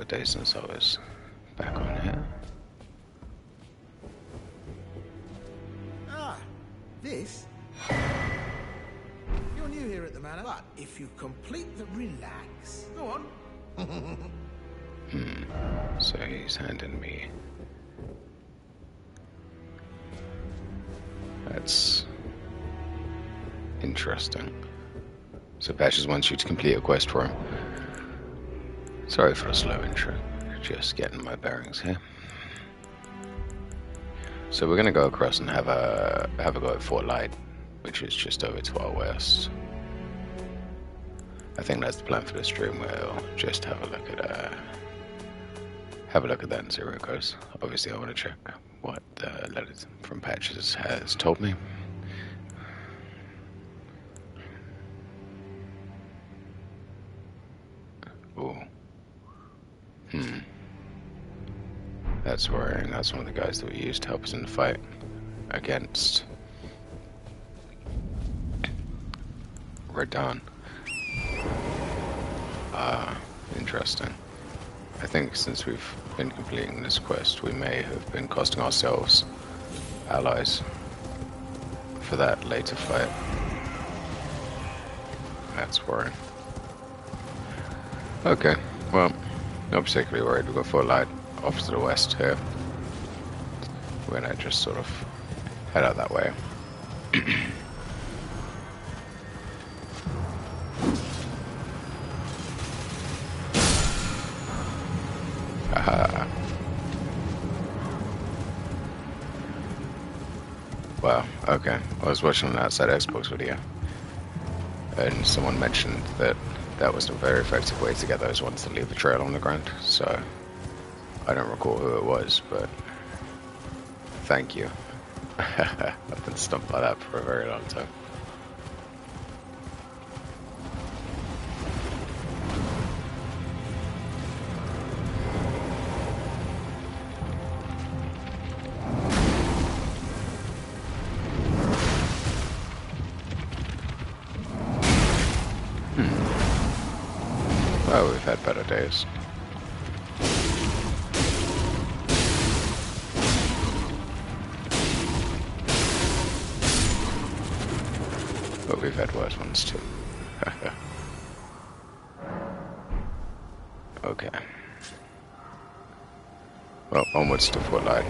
of days since I was back on here. Ah, this? You're new here at the manor, but if you complete the relax, go on. So he's handing me. That's interesting. So Patches wants you to complete a quest for him. Sorry for the slow intro. Just getting my bearings here. So we're gonna go across and have a go at Fort Light, which is just over to our west. I think that's the plan for the stream. We'll just have a look at that and see where it goes. Obviously, I want to check what the letter from Patches has told me. Ooh. That's worrying. That's one of the guys that we used to help us in the fight against Radahn. Interesting. I think since we've been completing this quest, we may have been costing ourselves allies for that later fight. That's worrying. Okay, well, not particularly worried. We've got Fort Light off to the west here. We're gonna just sort of head out that way. Wow, okay. I was watching an outside Xbox video, and someone mentioned that that was a very effective way to get those ones to leave a trail on the ground, so I don't recall who it was, but thank you. I've been stumped by that for a very long time. Well, we've had better days. But we've had worse ones too. Okay. Well, onwards to Fort Light.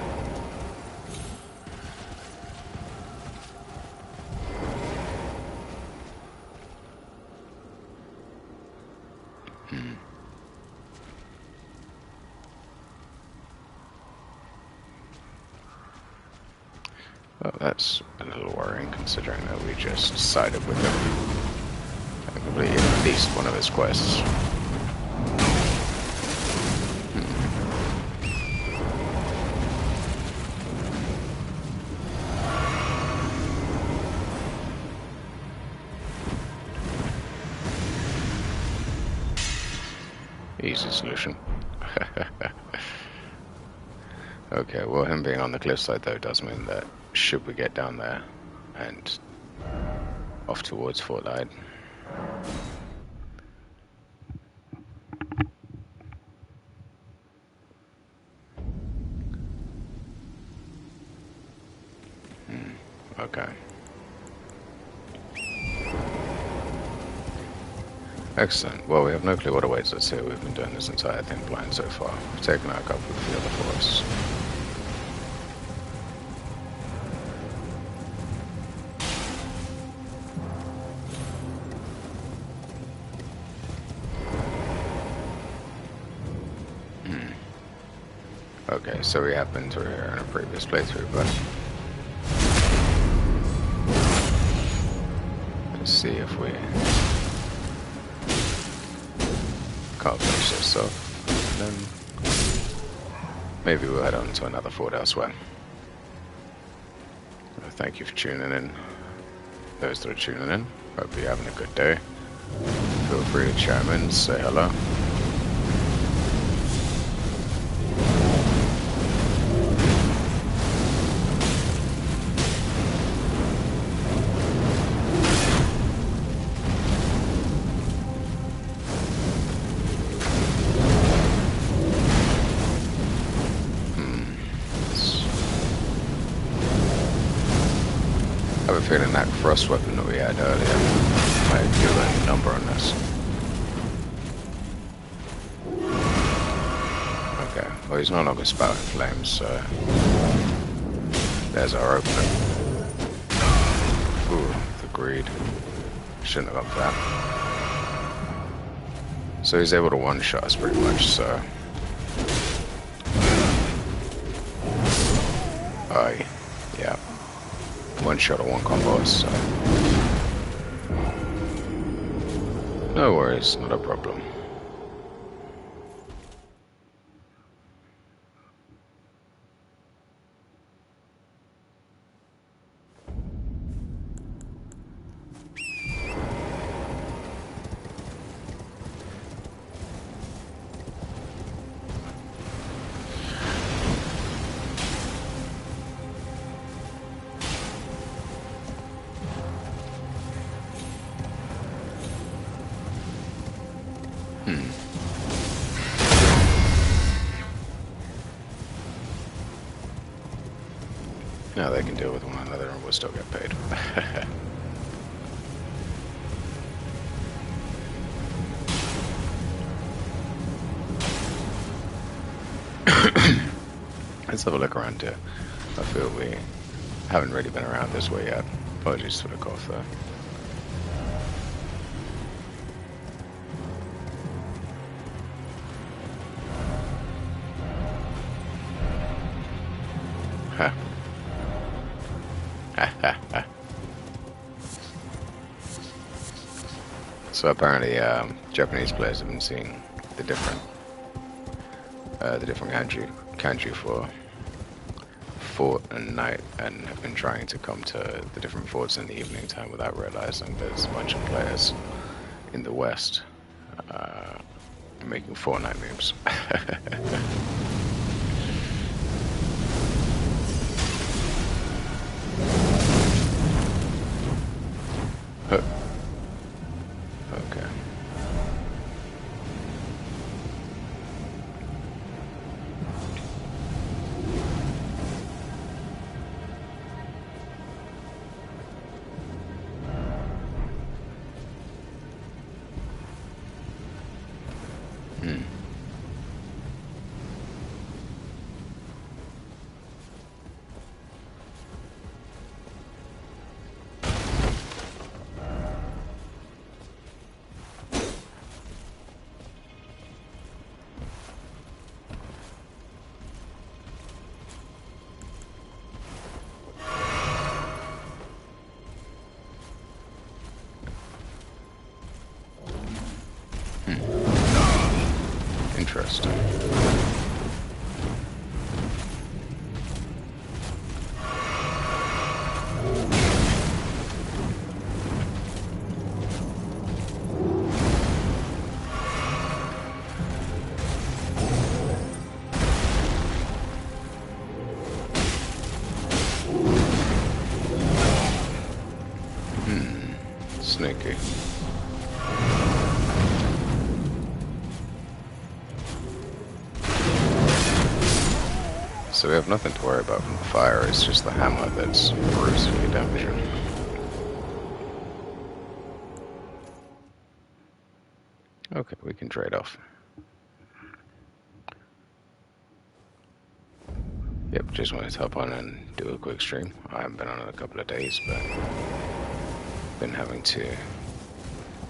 Well, that's a little worrying considering that we just sided with him and completed at least one of his quests. Easy solution. Okay, well, him being on the cliffside though does mean that should we get down there and off towards Fort Light, okay. Excellent. Well, we have no clue what awaits us here. We've been doing this entire thing blind so far. We've taken out a couple of the other forests. Okay, so we have been through here in a previous playthrough, but let's see if we can't finish this off, and then maybe we'll head on to another fort elsewhere. Thank you for tuning in. Those that are tuning in, hope you're having a good day. Feel free to chime in, say hello. feeling that frost weapon that we had earlier might do a number on this. Okay, well he's no longer spouting flames, so there's our opening. Ooh, the greed. Shouldn't have gone for that. So he's able to one-shot us pretty much, so... yeah. One shot or one combo, so... no worries, not a problem. Now they can deal with one another and we'll still get paid. Let's have a look around here. I feel we haven't really been around this way yet. Apologies for the cough there. Huh. So apparently, Japanese players have been seeing the different kanji for fort and night, and have been trying to come to the different forts in the evening time without realizing there's a bunch of players in the west making Fortnite memes. Okay. Interesting. Sneaky. So we have nothing to worry about from the fire, it's just the hammer that's brutally damaging. Okay, we can trade off. Yep, just wanted to hop on and do a quick stream. I haven't been on in a couple of days, but been having to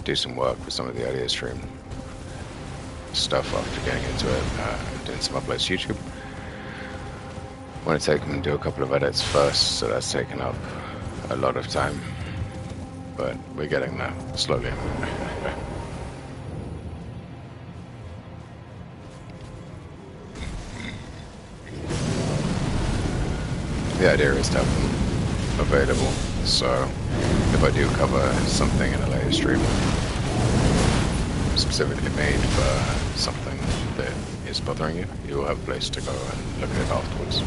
do some work with some of the earlier stream stuff after getting into it, doing some uploads to YouTube. Want to take them and do a couple of edits first, so that's taken up a lot of time, but we're getting there slowly. The idea is to have them available, so if I do cover something in a later stream specifically made for something that is bothering you, you will have a place to go and look at it afterwards.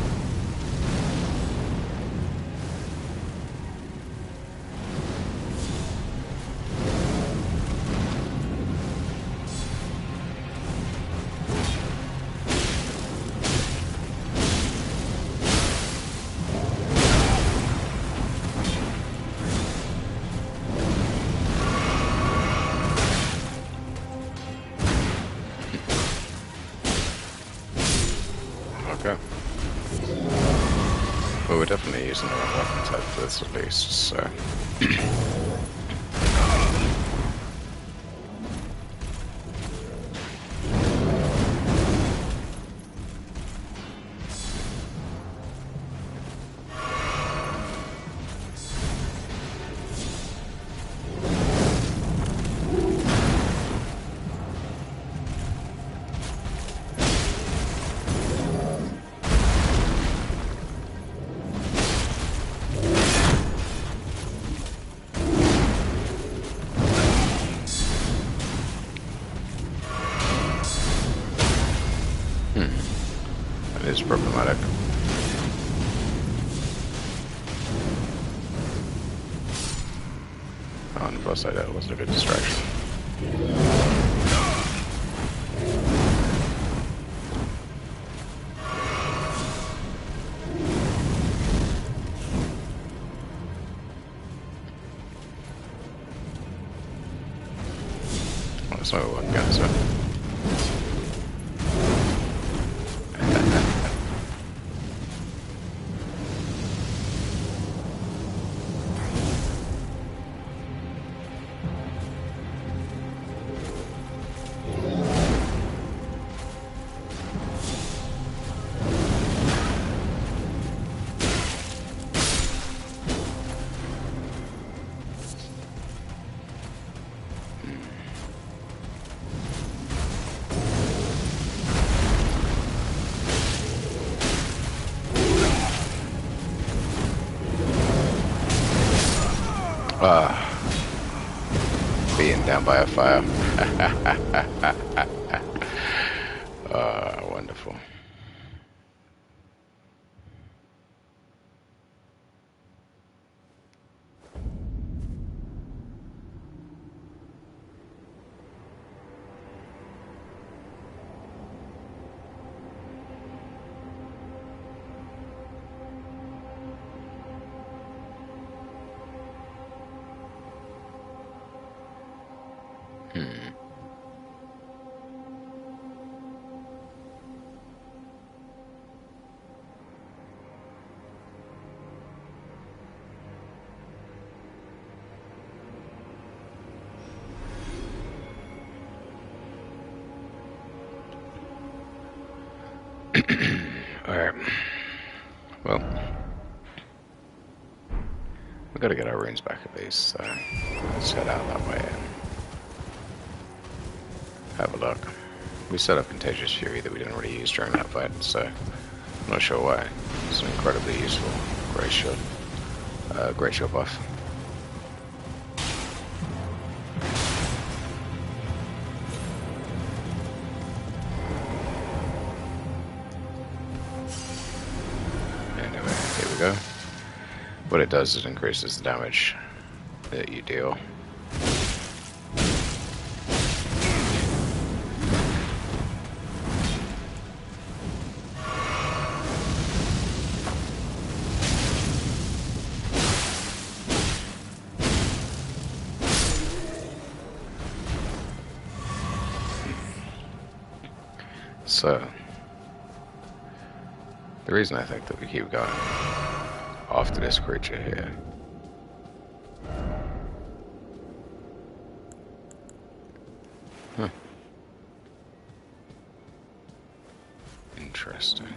Okay. Well, we're definitely using the wrong weapon type for this at least, so... It is problematic. On the plus side, that wasn't a good distraction. Well, that's not what I'm gonna say. Being down by a fire. Wonderful. Alright. Well, we gotta get our runes back at least, so let's head out that way and have a look. We set up Contagious Fury that we didn't really use during that fight, so I'm not sure why. It's an incredibly useful great shield buff. Anyway, here we go. What it does is it increases the damage that you deal. So, the reason I think that we keep going after this creature here interesting.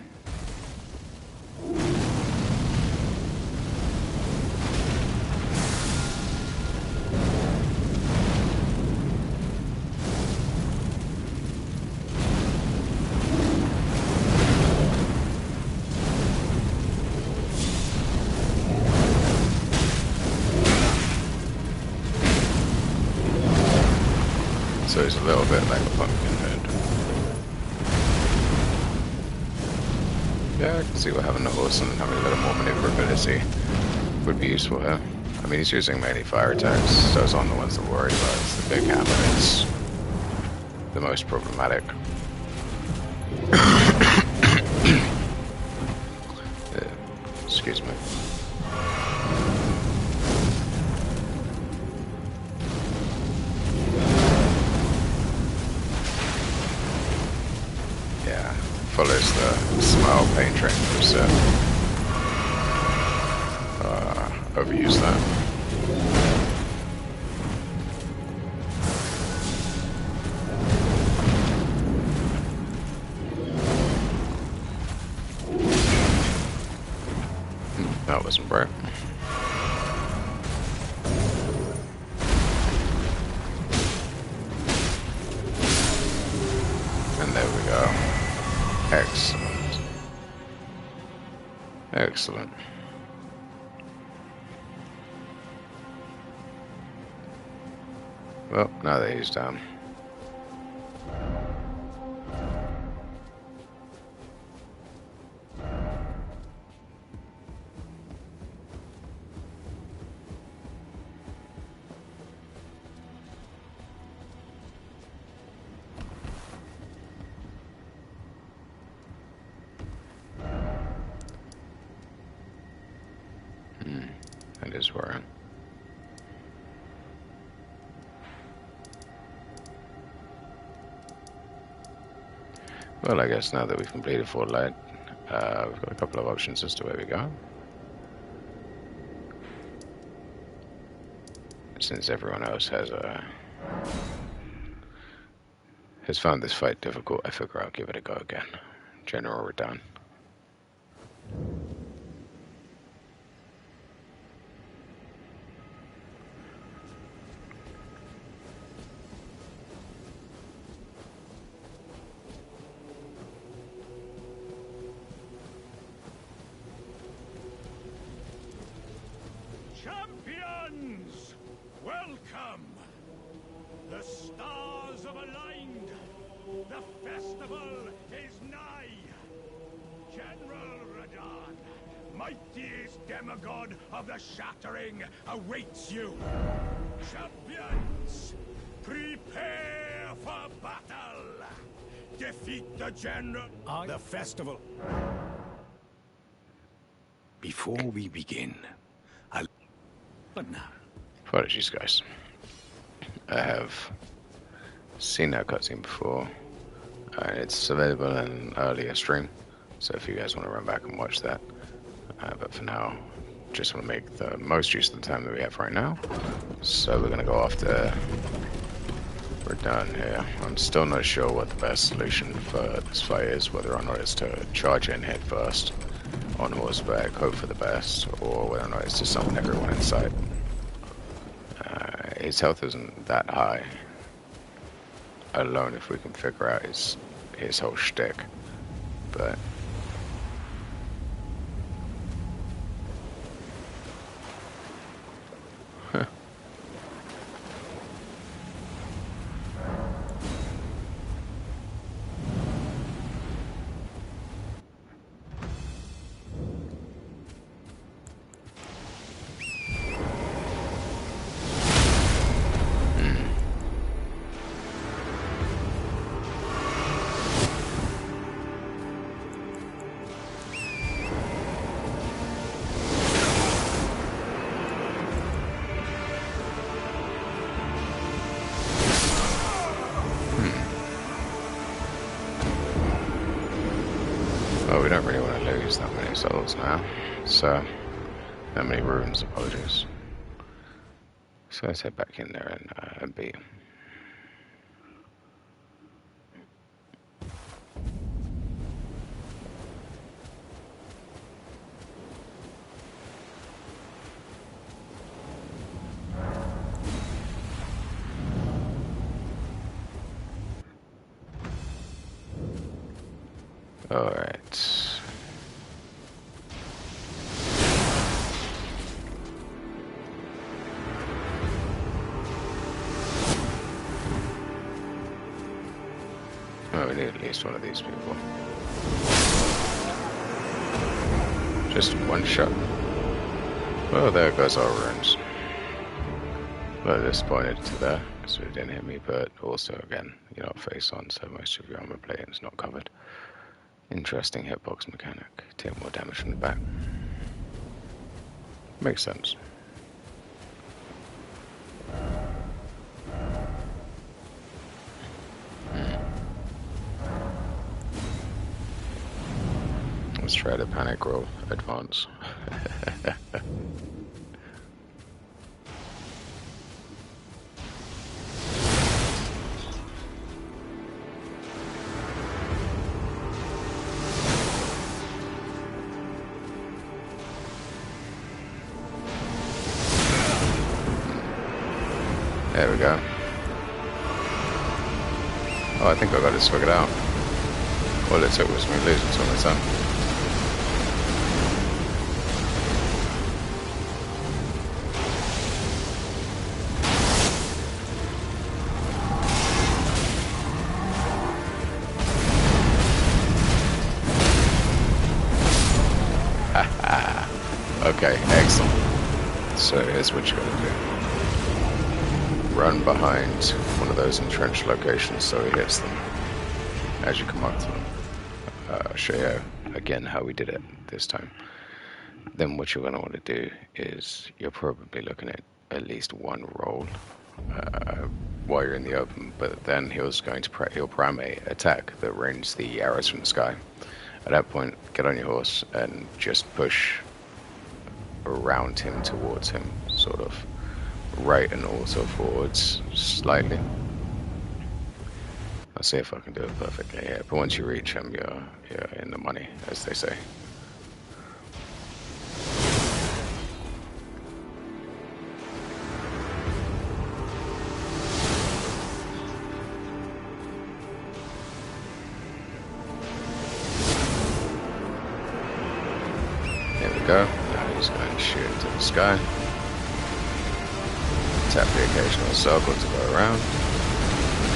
So he's a little bit like a pumpkin head. Yeah, I can see what having the horse and having a little more maneuverability would be useful here. I mean, he's using mainly fire attacks. Those aren't the ones that worry about. It's the big hammer that's the most problematic. Excuse me. follows the smile paint train from set. Overuse that. That wasn't right. And there we go. Excellent. Excellent. Well, now that he's down. That is where I'm. Well, I guess now that we've completed Fort Light, we've got a couple of options as to where we go. Since everyone else has found this fight difficult, I figure I'll give it a go again. General Radahn. Champions, welcome! The stars have aligned. The festival is nigh. General Radahn, mightiest demigod of the Shattering, awaits you. Champions, prepare for battle. Defeat the general. The festival. Before we begin, but now. Apologies, guys. I have seen that cutscene before. It's available in an earlier stream, so if you guys want to run back and watch that. But for now, just want to make the most use of the time that we have right now. So we're going to go after Radahn here. I'm still not sure what the best solution for this fight is, whether or not it's to charge in head first on horseback, hope for the best, or whether or not it's to summon everyone in sight. His health isn't that high alone if we can figure out his whole shtick, but well, we don't really want to lose that many souls now, so that many runes, apologies. So let's head back in there and beat him. Alright. Oh, we need at least one of these people. Just one shot. Well, there goes our runes. A little disappointed to that, because it didn't hit me, but also, again, you're not face on, so most of your armor plating is not covered. Interesting hitbox mechanic. Take more damage from the back. Makes sense. Let's try the panic roll advance. There we go. Oh, I think I got this figured out. All it took was me losing some of the time. Okay, excellent. So here's what you're gonna do. Run behind one of those entrenched locations so he hits them as you come up to them. I'll show you again how we did it this time. Then what you're going to want to do is you're probably looking at least one roll while you're in the open, but then he'll prime a attack that rains the arrows from the sky. At that point, get on your horse and just push around him towards him, sort of right and also forwards slightly. I'll see if I can do it perfectly. Yeah, but once you reach him, you're in the money, as they say. There we go. Now he's going to shoot into the sky. Tap the occasional circle to go around.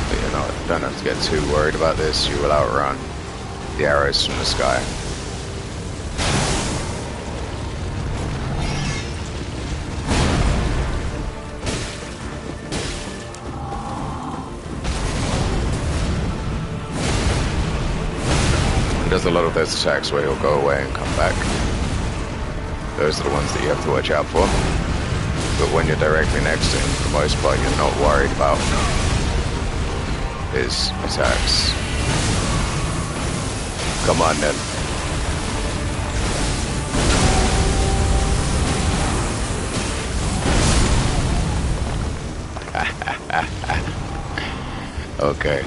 But you don't have to get too worried about this. You will outrun the arrows from the sky. He does a lot of those attacks where he'll go away and come back. Those are the ones that you have to watch out for. But when you're directly next to him, for the most part, you're not worried about his attacks. Come on then. Okay.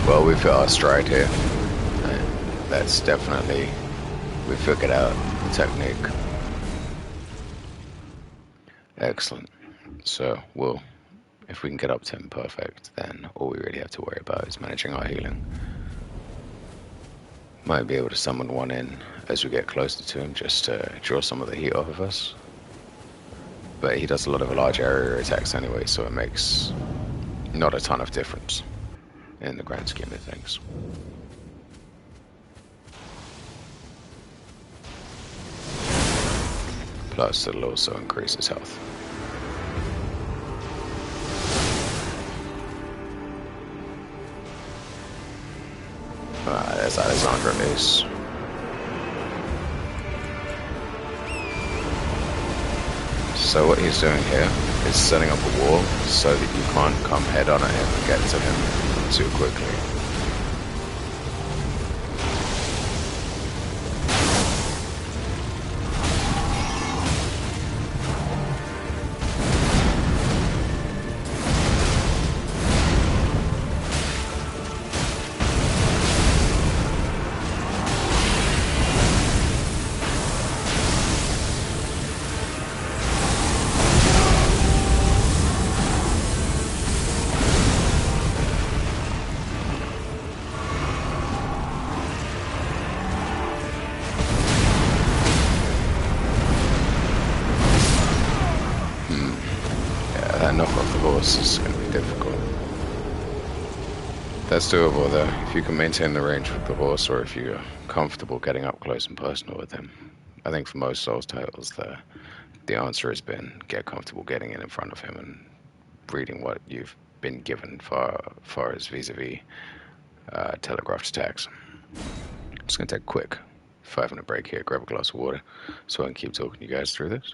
Well, we've hit our stride here. That's definitely, we figured out the technique. Excellent. So, if we can get up to him perfect, then all we really have to worry about is managing our healing. Might be able to summon one in as we get closer to him, just to draw some of the heat off of us. But he does a lot of large area attacks anyway, so it makes not a ton of difference in the grand scheme of things. Plus, it'll also increase his health. There's Alexandra loose. So what he's doing here is setting up a wall so that you can't come head on at him and get to him too quickly. Knock off the horse is going to be difficult. That's doable though, if you can maintain the range with the horse, or if you're comfortable getting up close and personal with him. I think for most Souls titles, the answer has been get comfortable getting in front of him and reading what you've been given far as vis-a-vis telegraphed attacks. I'm just going to take a quick 5-minute break here, grab a glass of water, so I can keep talking to you guys through this.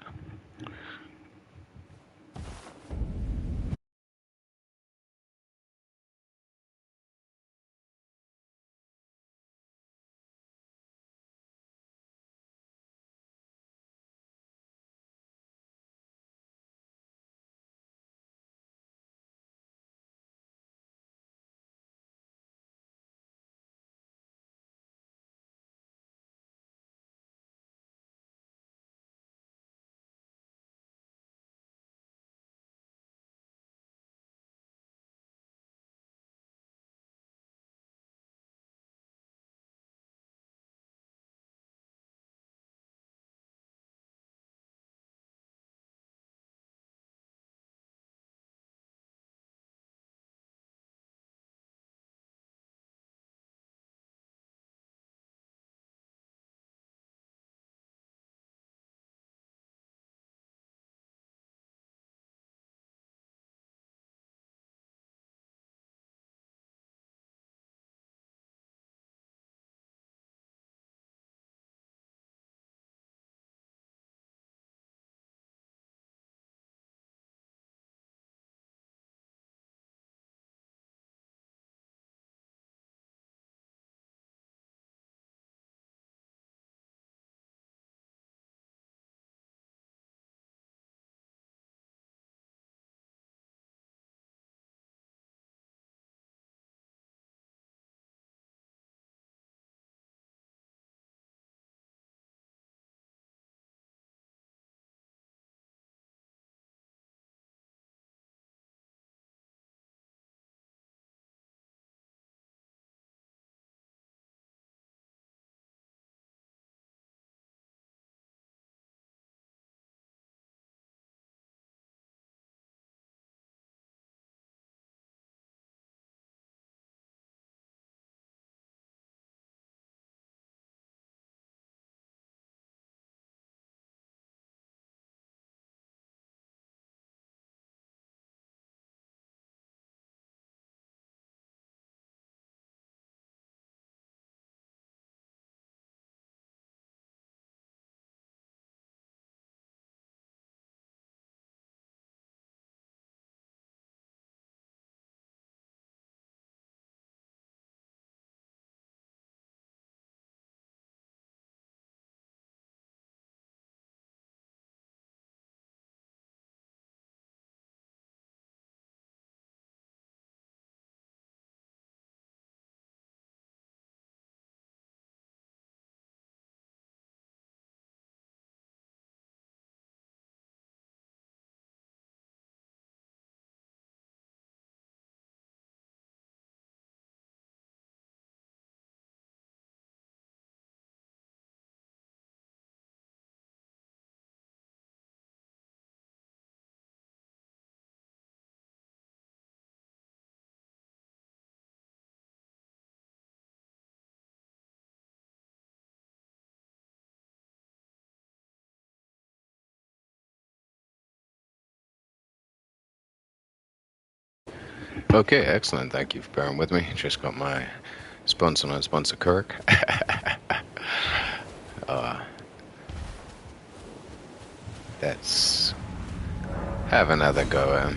Okay, excellent. Thank you for bearing with me. Just got my sponsor on sponsor Kirk. Let's have another go.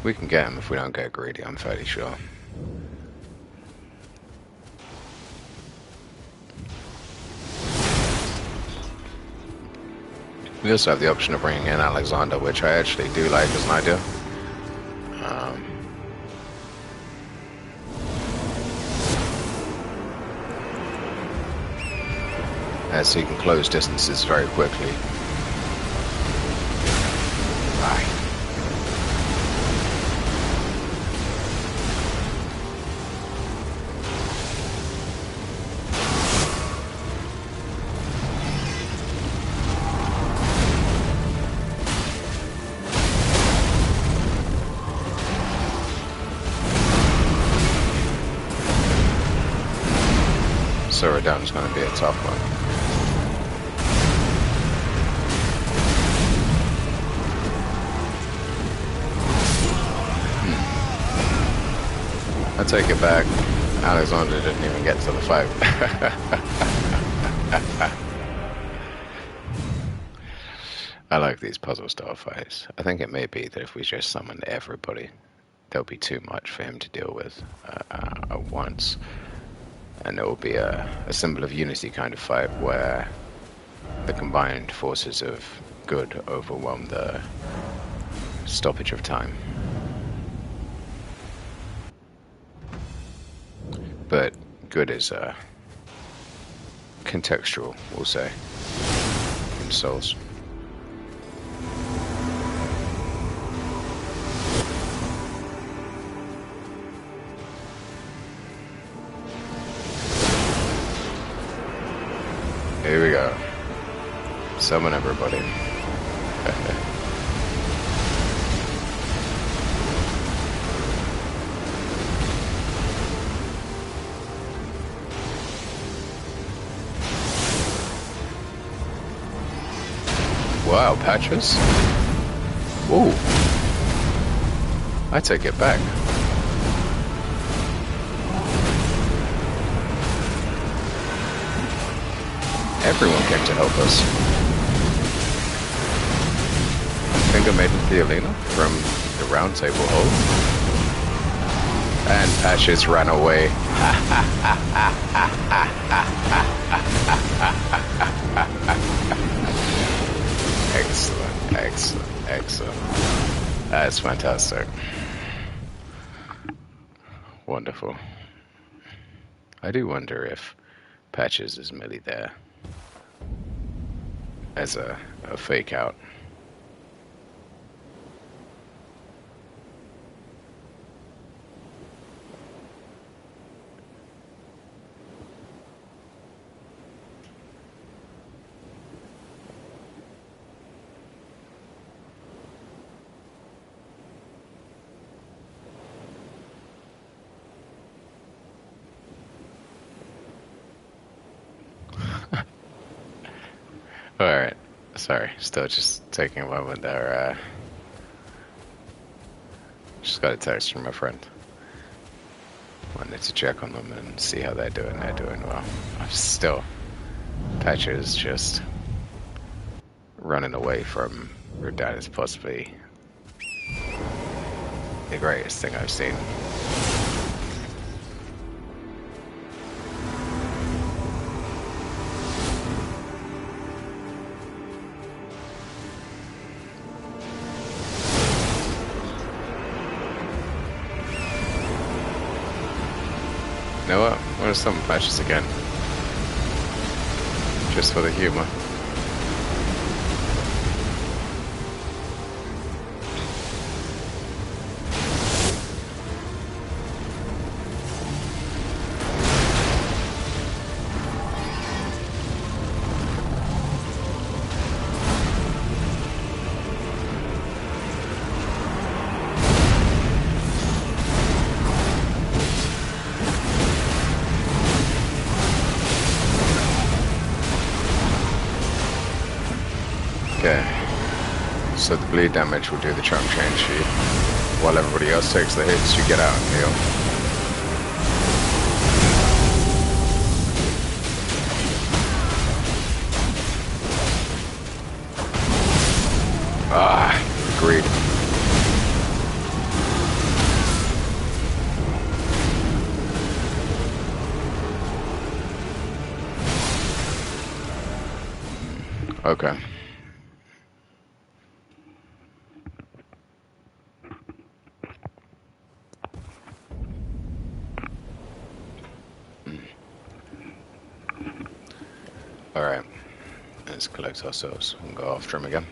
We can get him if we don't get greedy, I'm fairly sure. We also have the option of bringing in Alexander, which I actually do like as an idea. As he can close distances very quickly. Bye. So Radahn going to be a tough one. I take it back. Alexander didn't even get to the fight. I like these puzzle style fights. I think it may be that if we just summoned everybody, there'll be too much for him to deal with at once. And it will be a symbol of unity kind of fight where the combined forces of good overwhelm the stoppage of time. But good is contextual, we'll say, in Souls. Here we go. Summon everybody. Wow, patches? Ooh. I take it back. Everyone came to help us. I think I made it to the arena from the roundtable hole. And Patches ran away. Excellent, excellent, excellent. That's fantastic. Wonderful. I do wonder if Patches is merely there as a fake out. Alright, sorry, still just taking a moment there. Just got a text from a friend. Wanted to check on them and see how they're doing. They're doing well. I'm still, Patches just running away from Radahn is possibly the greatest thing I've seen. You know what? I'm gonna summon Patches again. Just for the humor. Okay, so the bleed damage will do the chunk change for you. while everybody else takes the hits, you get out and heal. Ah, agreed. Okay. Alright. Let's collect ourselves and go after him again.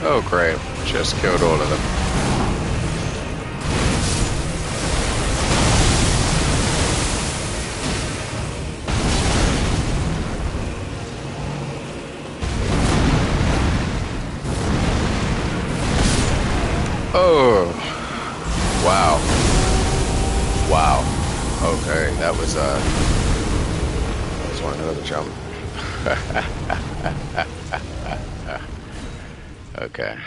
Oh great, just killed all of them. Oh, wow. Wow. Okay, that was one hell of a jump. Okay.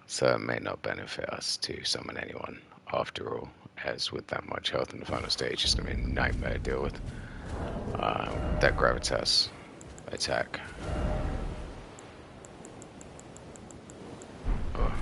So it may not benefit us to summon anyone after all, as with that much health in the final stage, it's going to be a nightmare to deal with. That gravitas attack. Oh.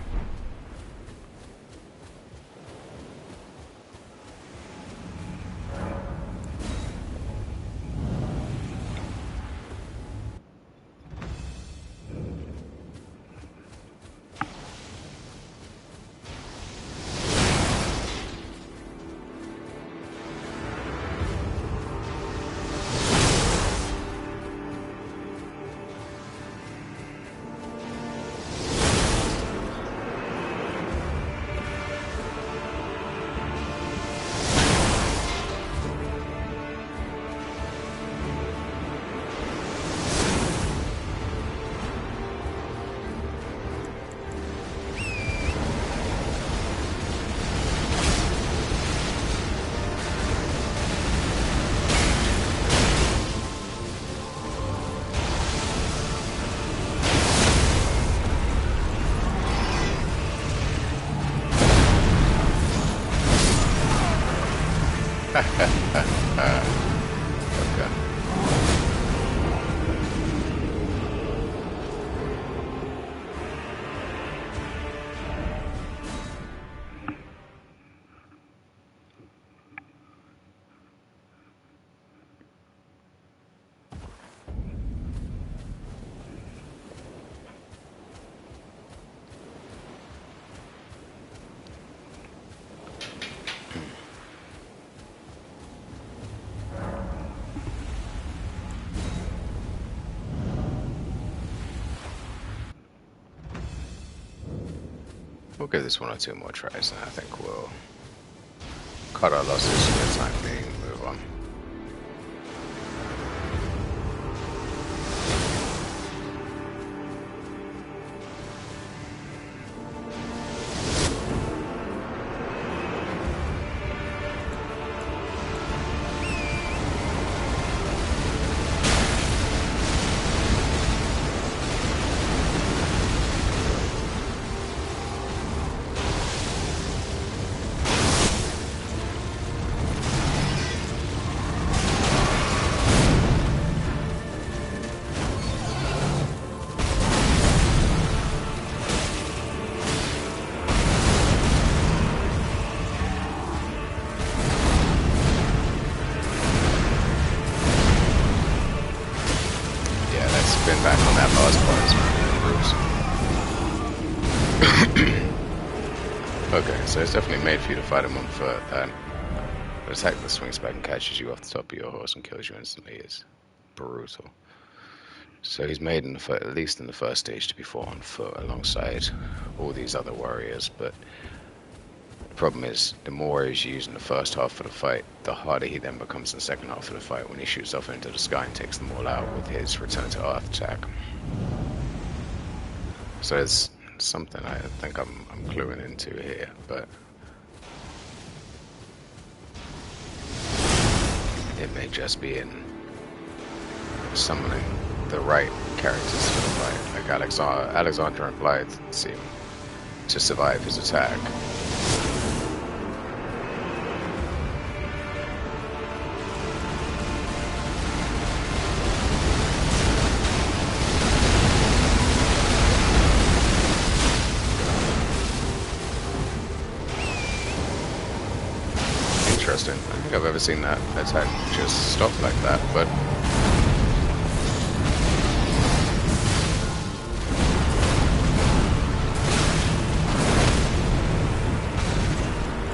Okay. We'll give this one or two more tries, and I think we'll cut our losses for the time being and move on. Been back on that last part, okay, so it's definitely made for you to fight him on foot. That attack that swings back and catches you off the top of your horse and kills you instantly is brutal. So he's made in the at least in the first stage to be fought on foot alongside all these other warriors, but the problem is, the more warriors you use in the first half of the fight, the harder he then becomes in the second half of the fight when he shoots off into the sky and takes them all out with his return to earth attack. So it's something I think I'm cluing into here, but it may just be in summoning the right characters for the fight. Like Alexander and Blythe seem to survive his attack. Interesting. I don't think I've ever seen that attack just stop like that, but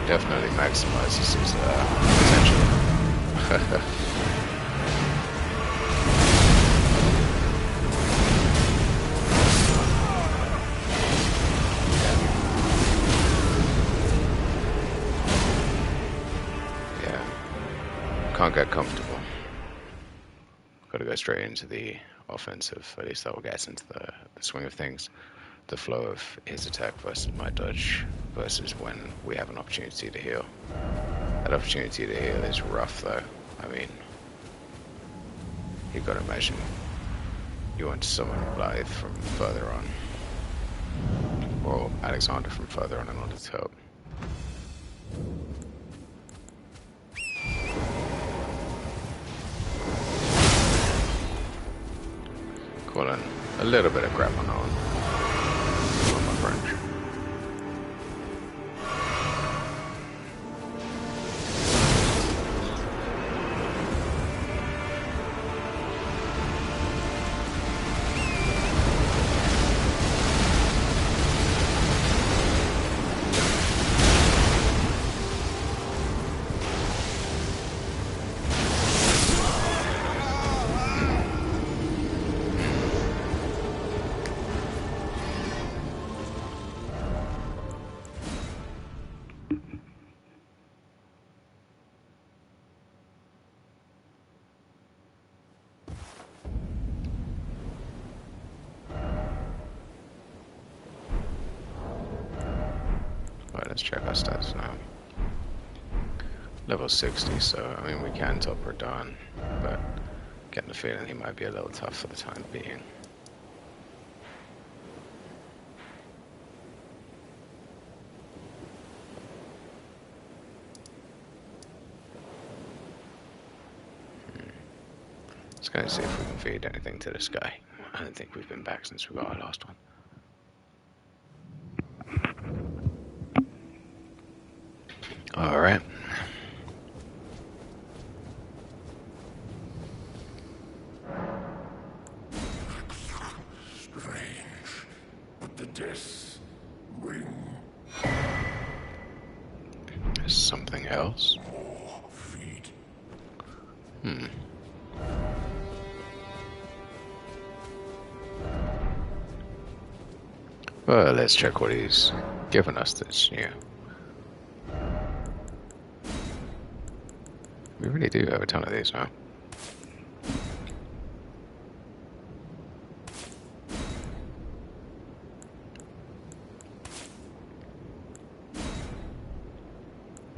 definitely maximizes his potential. Can't get comfortable. Gotta go straight into the offensive. At least that will get us into the swing of things. The flow of his attack versus my dodge versus when we have an opportunity to heal. That opportunity to heal is rough though. I mean, you've got to imagine you want to summon Blythe from further on. Or Alexander from further on in order to help. Calling a little bit of crap on that one. On my French. Let's check our stats now. Level 60, so I mean we can top Radahn, but getting the feeling he might be a little tough for the time being. Let's go and see if we can feed anything to this guy. I don't think we've been back since we got our last one. Alright. Strange, but the deaths ring. Something else? More feet. Well, let's check what he's given us that's new. We really do have a ton of these now.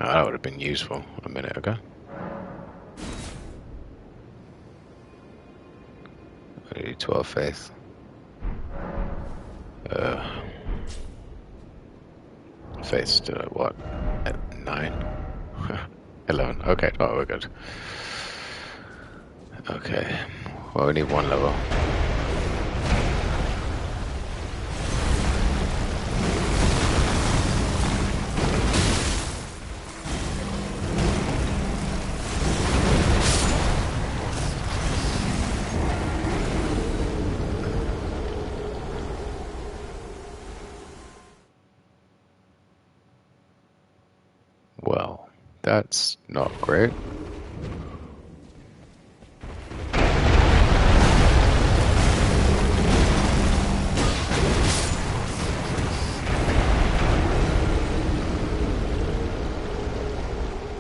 Oh, that would have been useful a minute ago. I need 12 faith. Faith's still at what? At 9? 11. Okay, oh, we're good. Okay, well, we need 1 level. Well, that's not great.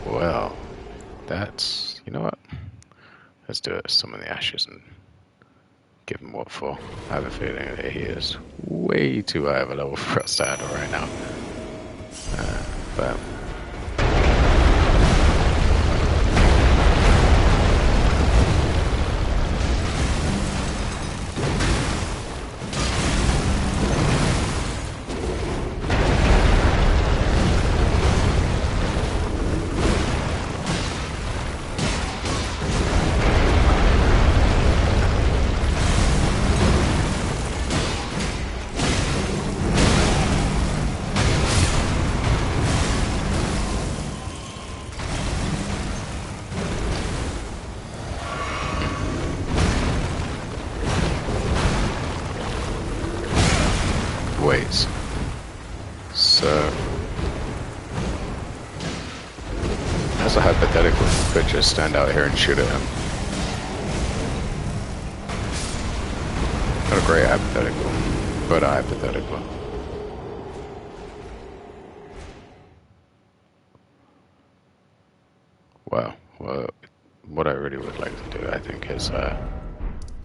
Well, that's, you know what? Let's do it. Summon the ashes and give him what for. I have a feeling that he is way too high of a level for us to handle right now. But ways. So, as a hypothetical, you could just stand out here and shoot at him. Not a great hypothetical, but a hypothetical. Wow. Well, what I really would like to do, I think, is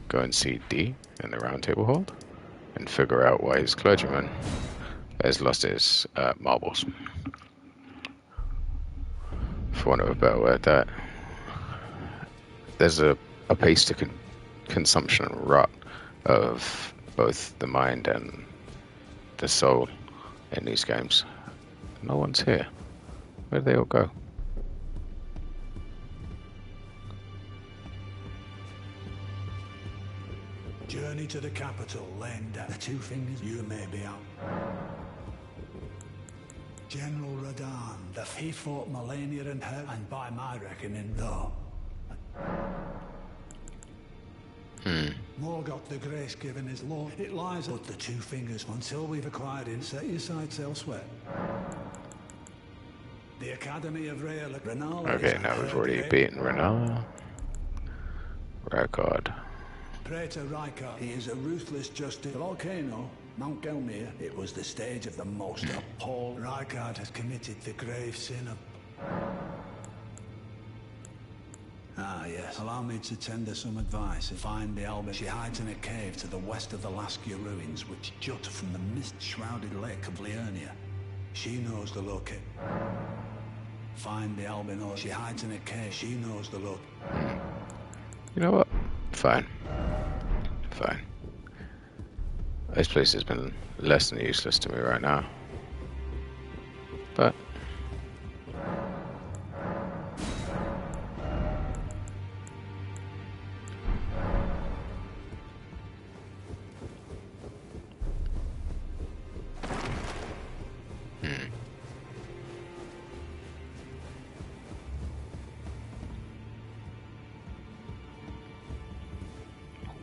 go and see D in the roundtable hold and figure out why his clergyman has lost his marbles. For want of a better word, that there's a pace to consumption and rot of both the mind and the soul in these games. No one's here. Where'd they all go? Journey to the capital, laying down. The 2 fingers, you may be out. General Radahn, he fought Melania and her, and by my reckoning, though. Morgoth the Grace given his law. It lies at the 2 fingers. Until we've acquired him, set your sights elsewhere. The Academy of Rael. Okay, now we've already beaten Renala. Record. Praetor Rykard, he is a ruthless justice. The volcano, Mount Gelmir, it was the stage of the most appalling. Rykard has committed the grave sin of... Ah, yes. Allow me to tender some advice. Find the Alba. She hides in a cave to the west of the Laskia ruins, which jut from the mist-shrouded lake of Liurnia. She knows the location. Find the albino. She hides in a cave. She knows the look. You know what? Fine. Fine. This place has been less than useless to me right now. But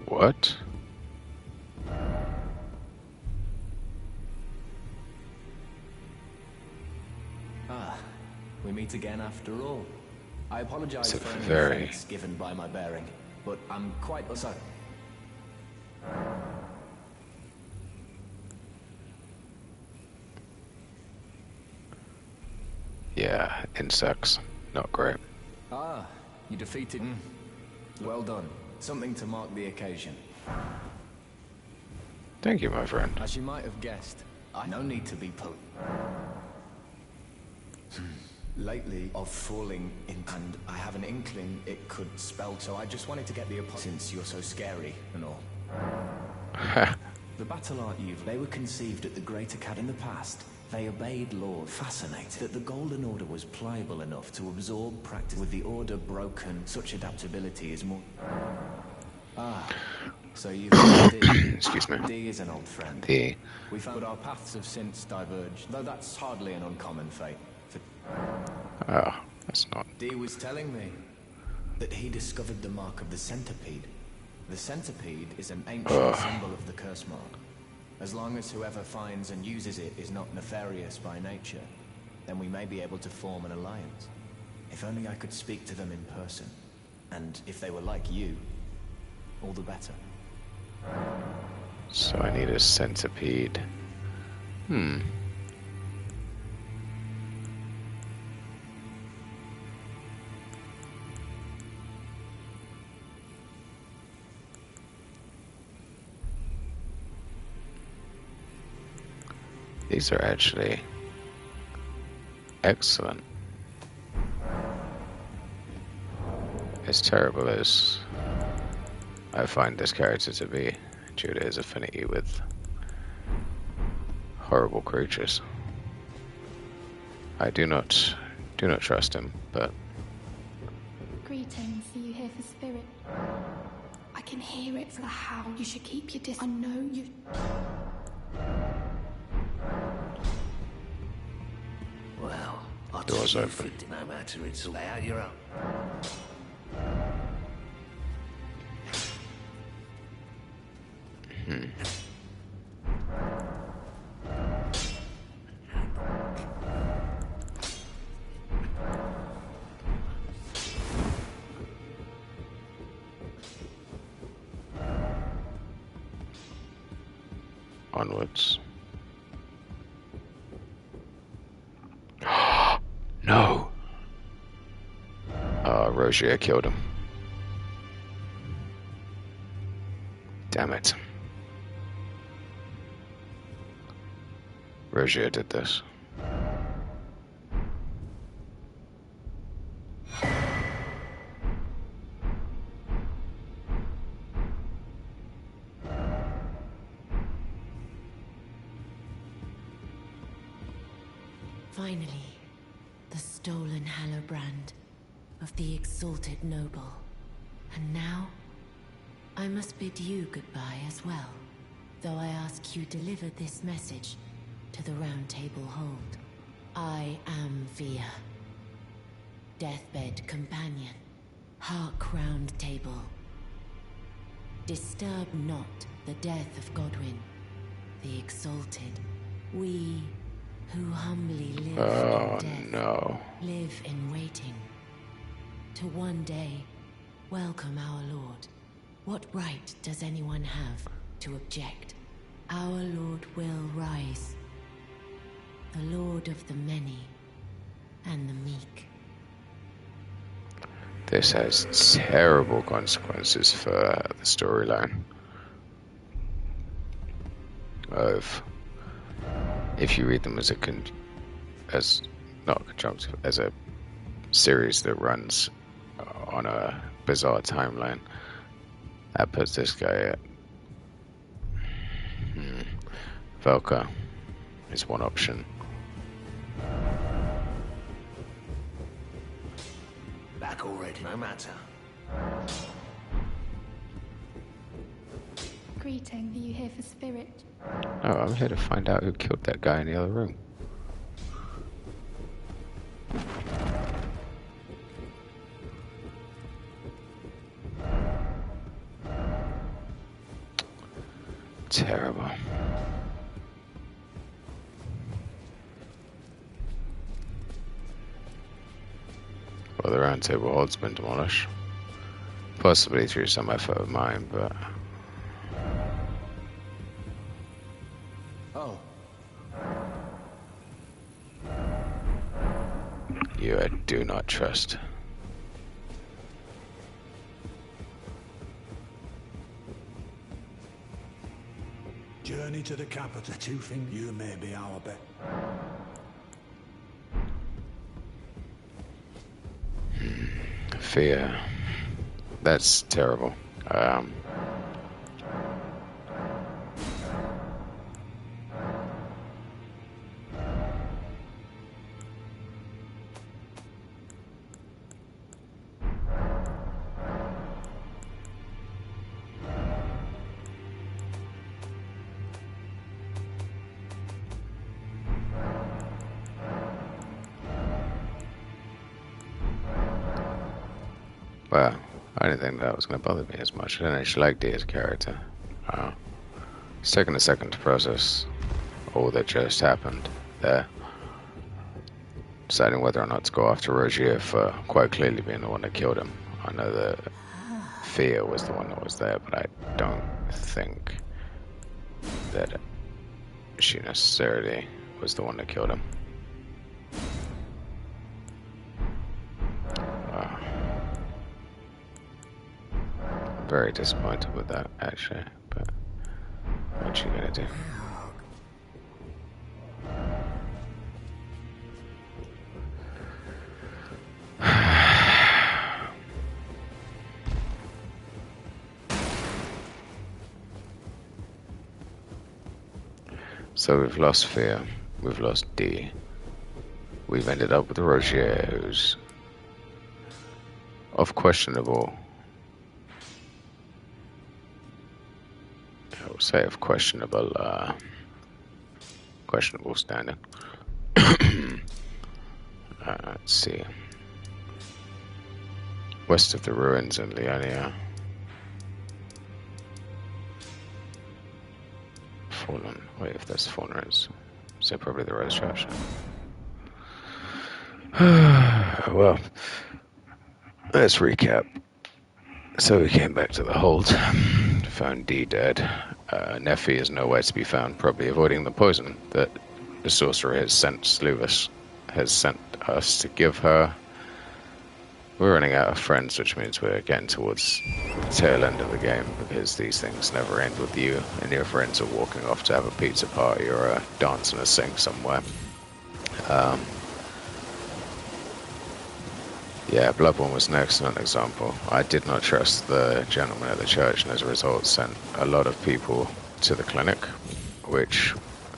what? Ah, we meet again after all. I apologize It's a for any very- offense given by my bearing, but I'm quite sorry. Yeah, insects. Not great. Ah, you defeated him. Well done. Something to mark the occasion. Thank you, my friend. As you might have guessed, I no need to be lately of falling in, and I have an inkling it could spell, so I just wanted to get the since you're so scary and all. The battle art they were conceived at the Great Academy in the past. They obeyed law. Fascinating that the Golden Order was pliable enough to absorb practice. With the Order broken, such adaptability is more... Ah, so you've D. Excuse me. D is an old friend. D. We found our paths have since diverged, though that's hardly an uncommon fate. Oh, that's not... D was telling me that he discovered the mark of the centipede. The centipede is an ancient symbol of the curse mark. As long as whoever finds and uses it is not nefarious by nature, then we may be able to form an alliance. If only I could speak to them in person. And if they were like you, all the better. So I need a centipede. These are actually excellent. As terrible as I find this character to be, due to his affinity with horrible creatures, I do not trust him, but... Greetings, are you here for spirit? I can hear it for the howl. You should keep your distance. I know you... Well, I'll Doors tell you open. no matter, it's all out your own. Onwards. No! Rogier killed him. Damn it. Rogier did this. Finally, the stolen Hallowbrand of the exalted noble. And now, I must bid you goodbye as well, though I ask you deliver this message to the roundtable hold. I am Via, deathbed companion, hark roundtable. Disturb not the death of Godwyn, the exalted. We who humbly live in death, no. live in waiting, to one day welcome our Lord. What right does anyone have to object? Our Lord will rise, the Lord of the many and the meek. This has terrible consequences for the storyline of... If you read them as as a series that runs on a bizarre timeline, that puts this guy at Velka is one option. Back already, no matter. Greeting, are you here for spirit? No, I'm here to find out who killed that guy in the other room. Terrible. Well, the round table hold's been demolished. Possibly through some effort of mine, but... Oh. do not trust. Journey to the capital. Two things you may be our bet. Fear. That's terrible. Well, I didn't think that was going to bother me as much. I didn't actually like Dee as a character. It's taken a second to process all that just happened there. Deciding whether or not to go after Rogier for quite clearly being the one that killed him. I know that Fear was the one that was there, but I don't think that she necessarily was the one that killed him. I'm very disappointed with that, actually, but what you gonna do? So we've lost Fear, we've lost Dee. We've ended up with Rogier, who's of questionable, I would say of questionable standing. Let's see. West of the ruins in Liurnia. Fallen. Wait, if there's falleners. So probably the Rose Church. Well, let's recap. So we came back to the hold, found Dee dead. Neffy is nowhere to be found, probably avoiding the poison that the sorcerer has sent Sluvis has sent us to give her. We're running out of friends, which means we're getting towards the tail end of the game, because these things never end with you and your friends are walking off to have a pizza party or a dance and a sing somewhere. Yeah, Bloodborne was an excellent example. I did not trust the gentleman at the church, and as a result sent a lot of people to the clinic, which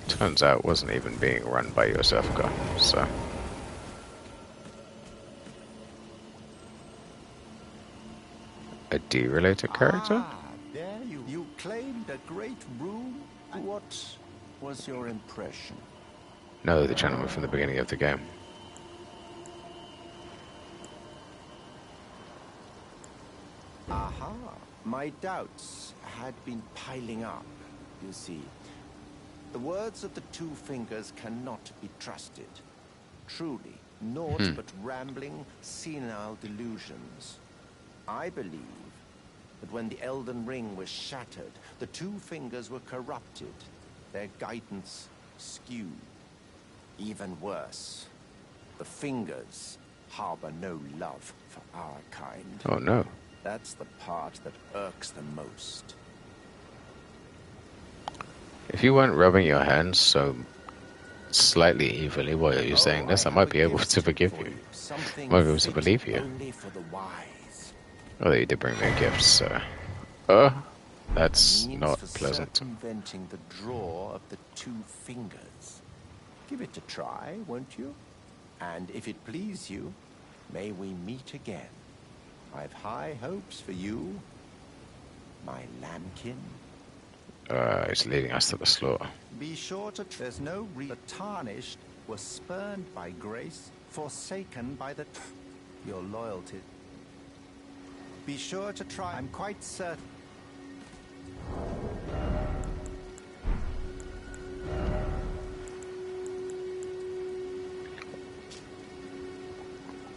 turns out wasn't even being run by Yosefka, so... A Dee-related character? There you claimed a great room. What was your impression? No, the gentleman from the beginning of the game. Aha, my doubts had been piling up, you see. The words of the two fingers cannot be trusted. Truly, naught but rambling, senile delusions. I believe that when the Elden Ring was shattered, the two fingers were corrupted, their guidance skewed. Even worse, the fingers harbor no love for our kind. Oh no. That's the part that irks the most. If you weren't rubbing your hands so slightly evilly while you're saying this, I might be able to forgive you. I might be able to believe you. Only for the wise. Oh, you did bring me a gift, so... that's not pleasant. Circumventing the draw of the two fingers. Give it a try, won't you? And if it please you, may we meet again. I've high hopes for you, my lambkin. It's leading us to the slaughter. Be sure to... There's no the tarnished were spurned by grace, forsaken by the... Your loyalty. Be sure to try. I'm quite certain.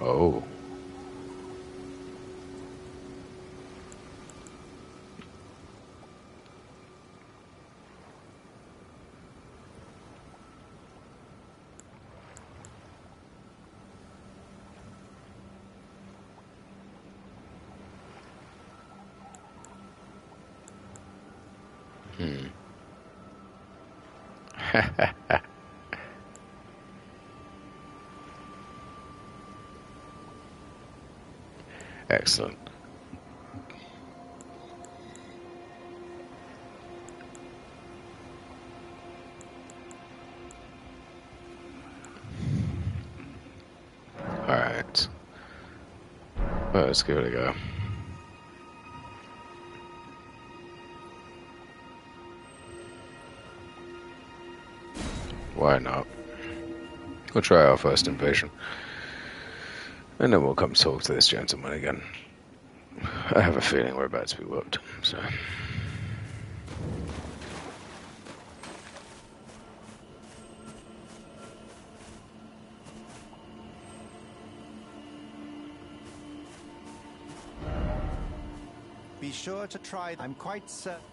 Oh. Excellent. Alright. Well, let's give it a go. Why not? We'll try our first invasion. And then we'll come talk to this gentleman again. I have a feeling we're about to be whooped, so... Be sure to try. I'm quite certain.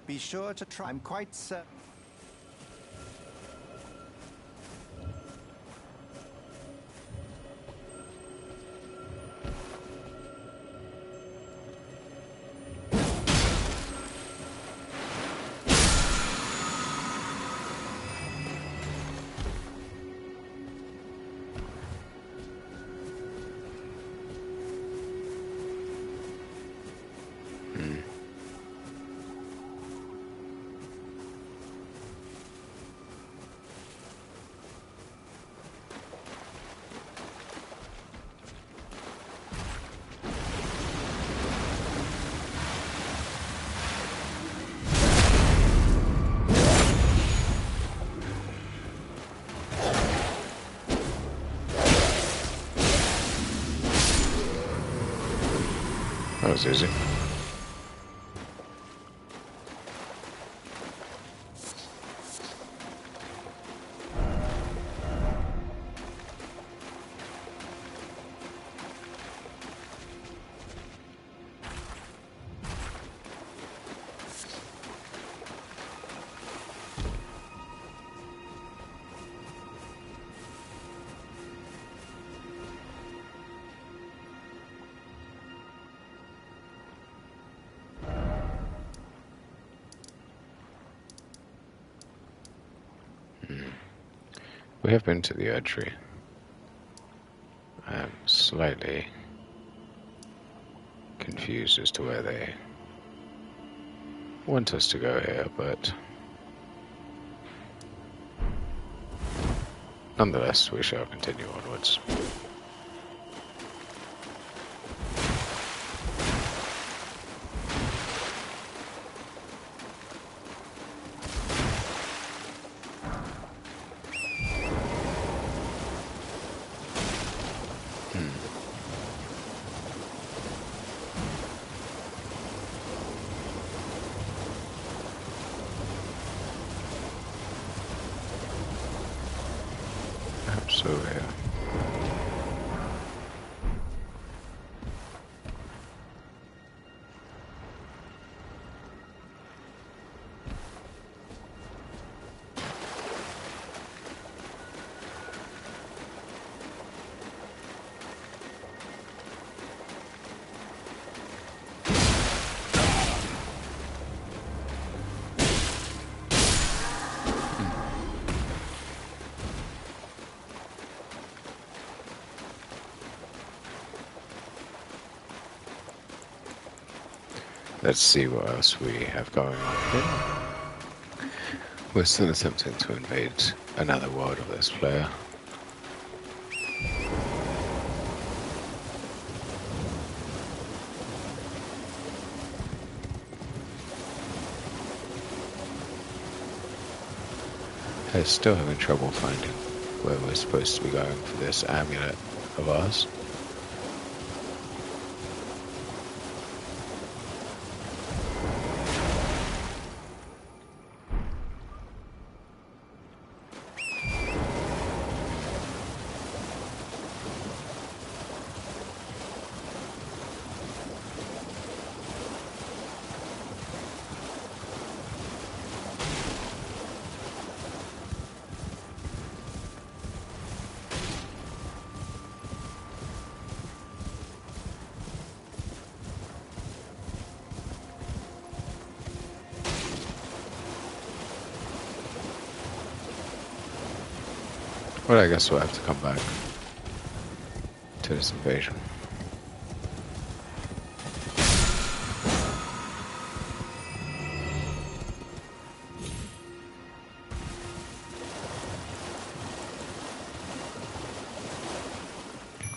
Be sure to try. I'm quite certain. That was easy. We have been to the Erd Tree. I'm slightly confused as to where they want us to go here, but nonetheless, we shall continue onwards. So yeah. Let's see what else we have going on here. We're still attempting to invade another world of this player. I'm still having trouble finding where we're supposed to be going for this amulet of ours. Well, I guess we'll have to come back to this invasion.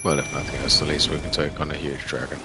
Well, if nothing else, at least we can take on a huge dragon.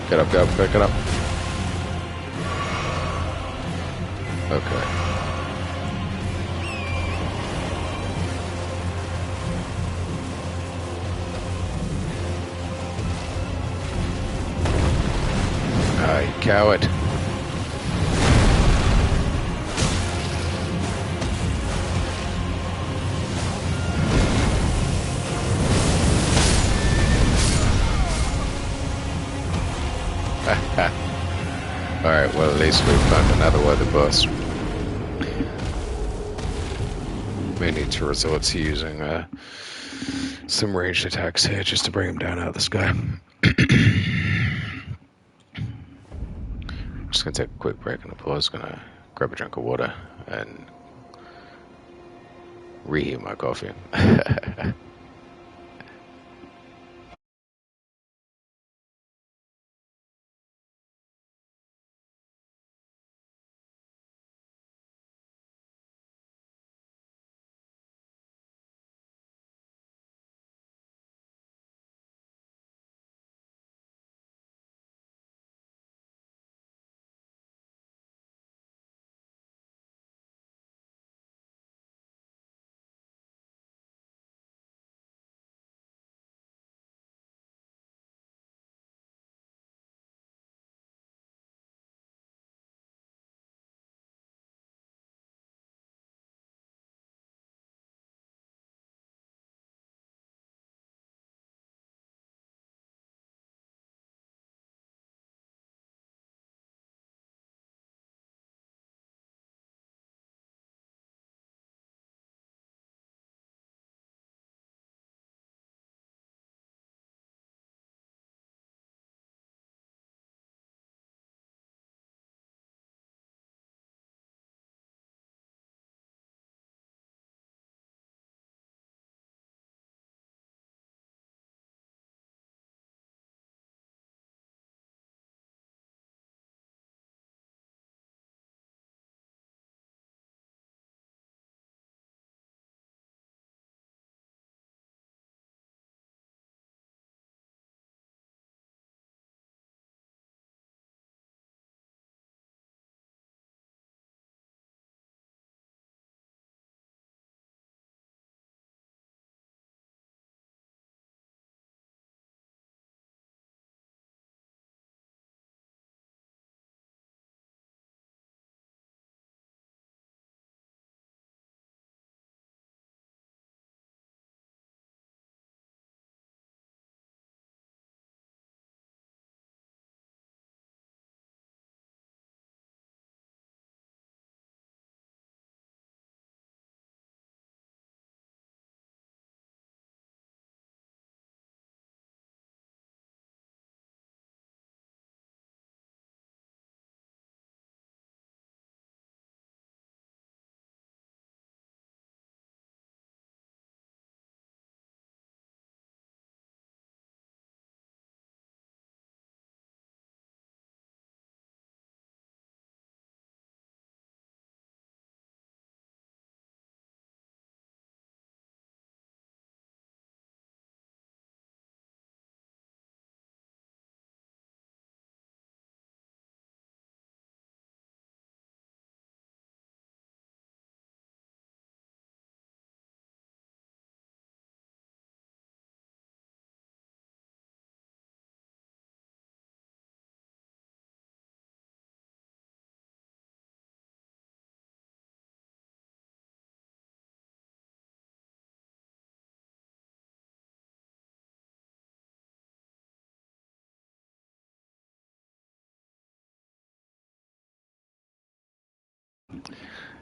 Get up, pick it up. Okay. Ah, you coward. Alright, well at least we've found another worthy boss. May need to resort to using some ranged attacks here just to bring him down out of the sky. Just gonna take a quick break and pause, gonna grab a drink of water and reheat my coffee.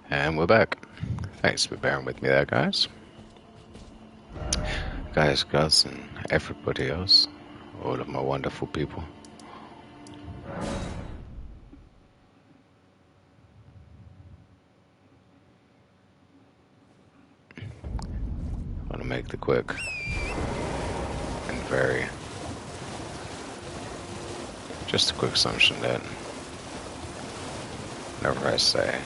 And we're back. Thanks for bearing with me there, guys. Guys, girls, and everybody else. All of my wonderful people. I want to make the quick and very... just a quick assumption that whenever I say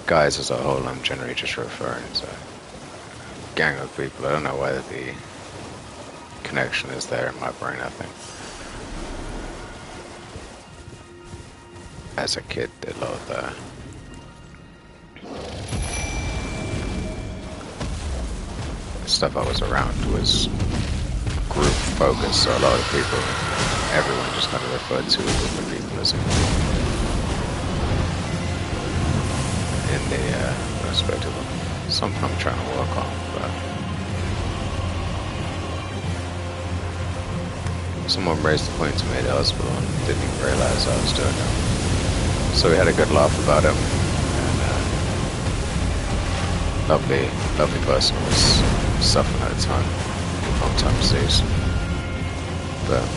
guys as a whole, I'm generally just referring to a gang of people. I don't know whether the connection is there in my brain, I think. As a kid, did a lot of the stuff I was around was group focus, so a lot of people, everyone just kind of referred to a group of people as a in the respective something I'm trying to work on, but someone raised the point to me at the hospital and didn't even realize I was doing it. So we had a good laugh about it, and lovely person was suffering at the time, long-time disease. But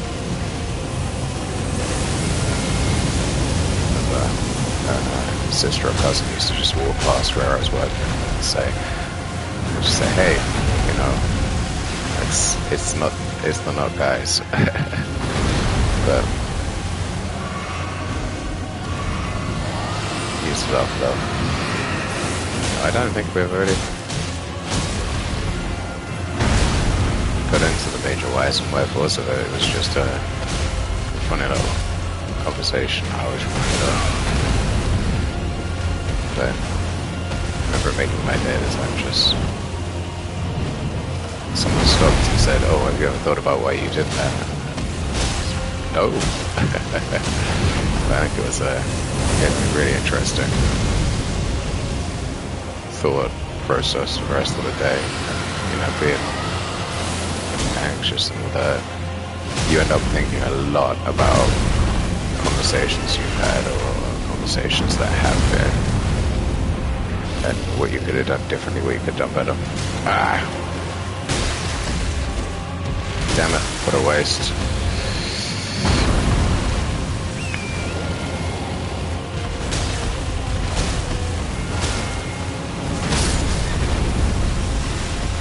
sister or cousin used to just walk past where I was working and say, hey, you know, it's not guys. But used to laugh though. I don't think we've already got into the major whys and wherefores of it. It was just a funny little conversation I was reminded of. But I remember making my day at the time, just someone stopped and said, oh, have you ever thought about why you did that? No. I think it was a really interesting thought process for the rest of the day. And, you know, being anxious and you end up thinking a lot about conversations you've had or conversations that have been. And what you could have done differently, what you could have done better. Damn it, what a waste.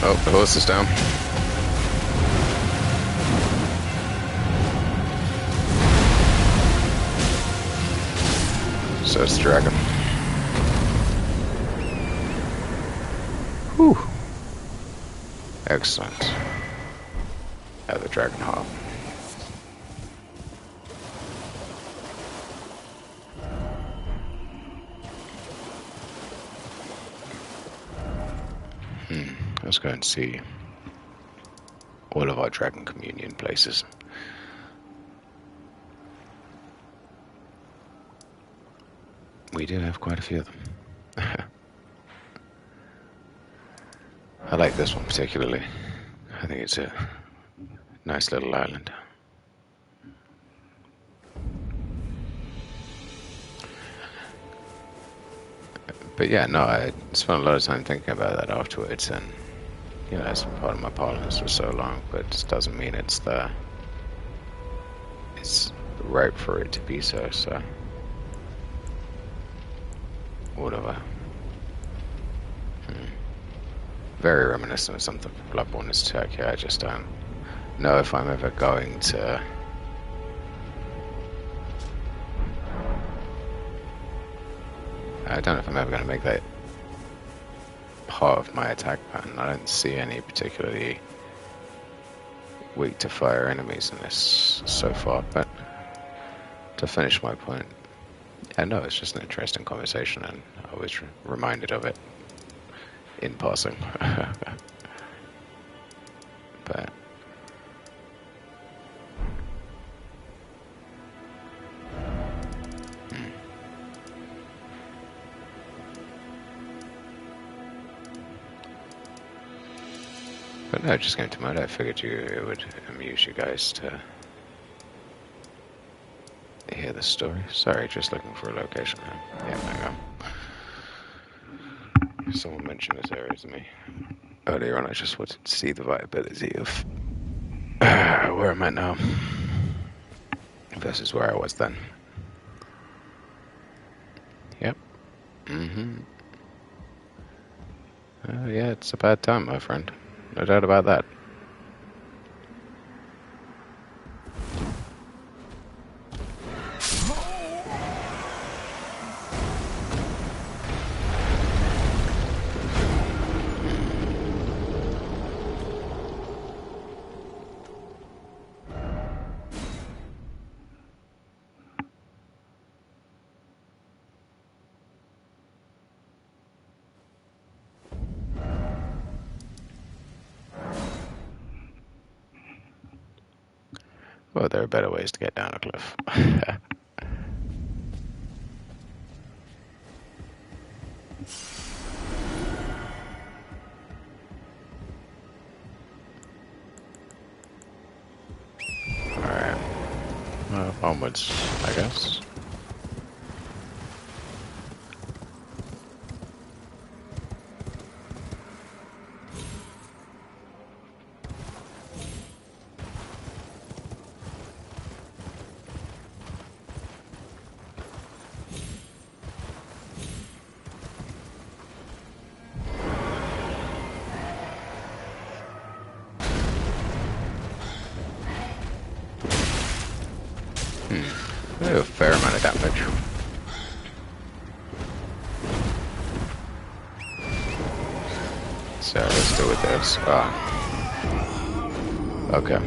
Oh, the horse is down. So it's the dragon. Whew. Excellent. Have the dragon hop. Let's go and see all of our dragon communion places. We do have quite a few of them. I like this one particularly. I think it's a nice little island. But yeah, no, I spent a lot of time thinking about that afterwards, and you know, it's been part of my parlance for so long, but it doesn't mean it's right for it to be so, whatever. Very reminiscent of something Bloodborne is Turkey. I just don't know if I'm ever going to make that part of my attack pattern. I don't see any particularly weak to fire enemies in this so far, but to finish my point, yeah, no, it's just an interesting conversation, and I was reminded of it in passing. But no, just going to mode. I figured it would amuse you guys to hear the story. Sorry, just looking for a location here. Yeah, there you go. Someone mentioned this area to me earlier on. I just wanted to see the viability of where I'm at now versus where I was then. Yep. Yeah, it's a bad time, my friend. No doubt about that. Well, there are better ways to get down a cliff. Alright. Onwards, I guess. We do a fair amount of damage. So let's do with this. Okay.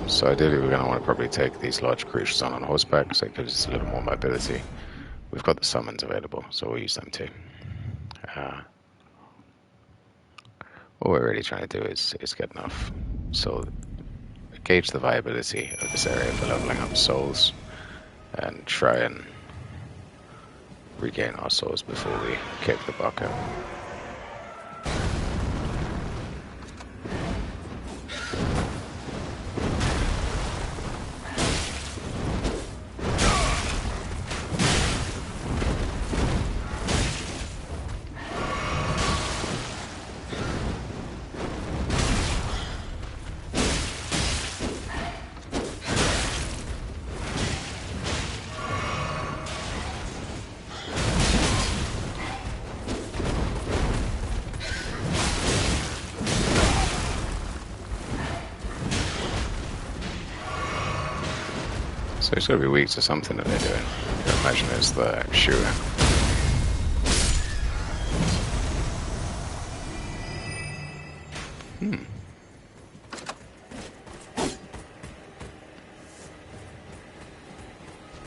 So ideally we're going to want to probably take these large creatures on horseback, so it gives us a little more mobility. We've got the summons available, so we'll use them too. What we're really trying to do is get enough. So gauge the viability of this area for leveling up souls, and try and regain our souls before we kick the bucket. So it's got to be weak to something that they're doing. I imagine it's the shooter.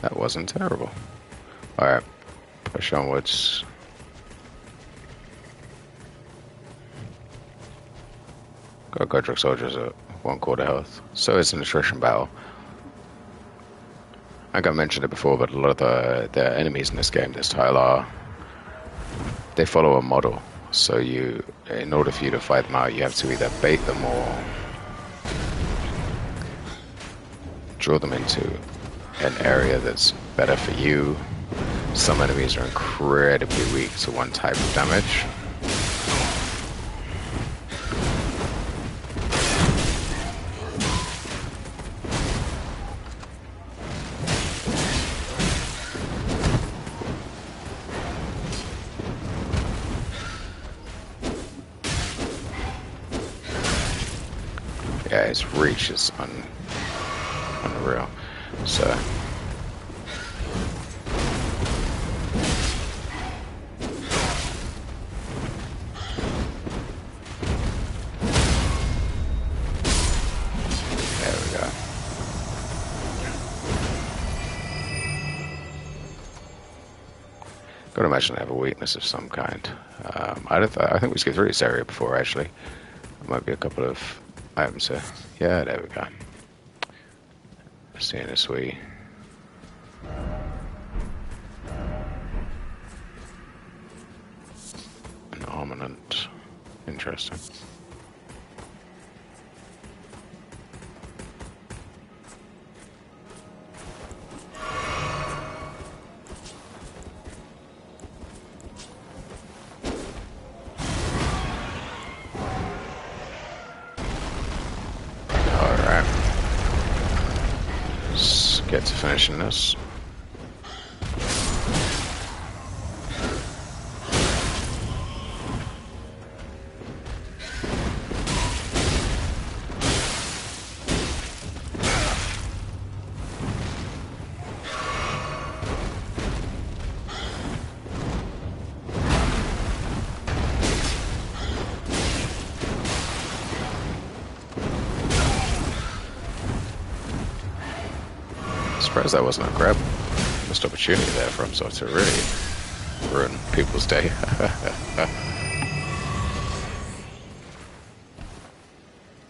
That wasn't terrible. Alright, push onwards. Got Godric soldiers at 1/4 health. So it's an attrition battle. I think I mentioned it before, but a lot of the enemies in this game, this tile, they follow a model. So in order for you to fight them out, you have to either bait them or draw them into an area that's better for you. Some enemies are incredibly weak to one type of damage. Yeah, his reach is unreal. So there we go. Gotta imagine they have a weakness of some kind. I think we skipped through this area before, actually. There might be a couple of items here. Yeah, there we go. Seeing as we an armament. Interesting. get to finishing this. Surprised that wasn't a grab. Missed opportunity there for himself to really ruin people's day.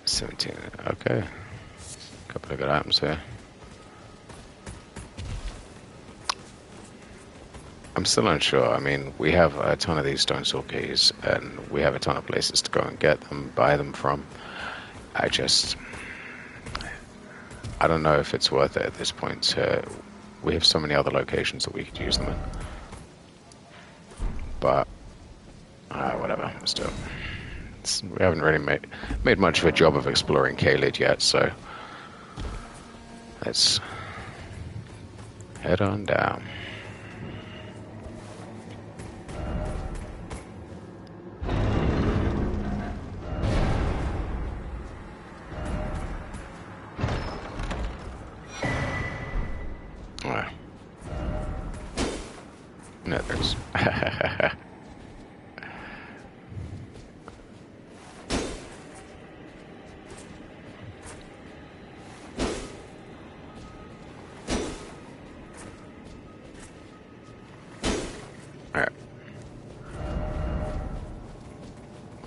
$17. Okay. Couple of good items here. I'm still unsure. I mean, we have a ton of these stone sword keys, and we have a ton of places to go and get them, buy them from. I don't know if it's worth it at this point. We have so many other locations that we could use them in. But, whatever, still. We haven't really made much of a job of exploring Kale yet, so let's head on down. Nethers. Alright.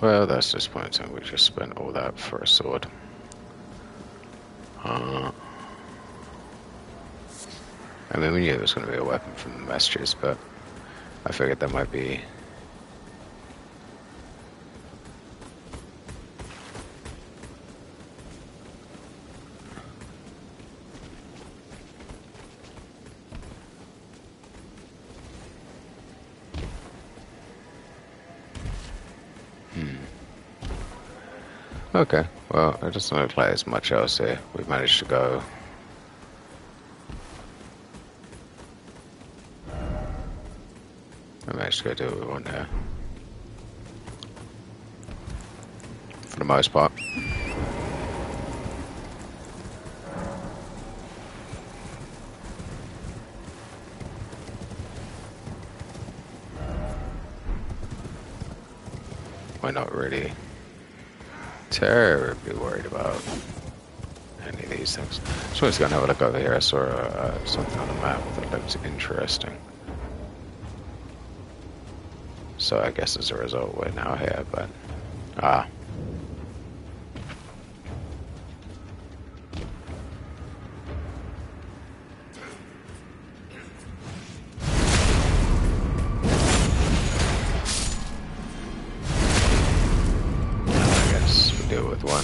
Well, that's disappointing. We just spent all that for a sword. I mean, we knew it was going to be a weapon from the messages, but I figured that might be... Okay, well, it doesn't look like there's much else here. We've managed to go... I managed to go do what we want here. For the most part. We're not really terribly worried about any of these things. Just wanted to go and have a look over here. I saw something on the map that looked interesting. So I guess as a result we're now here, but... I guess we deal with one.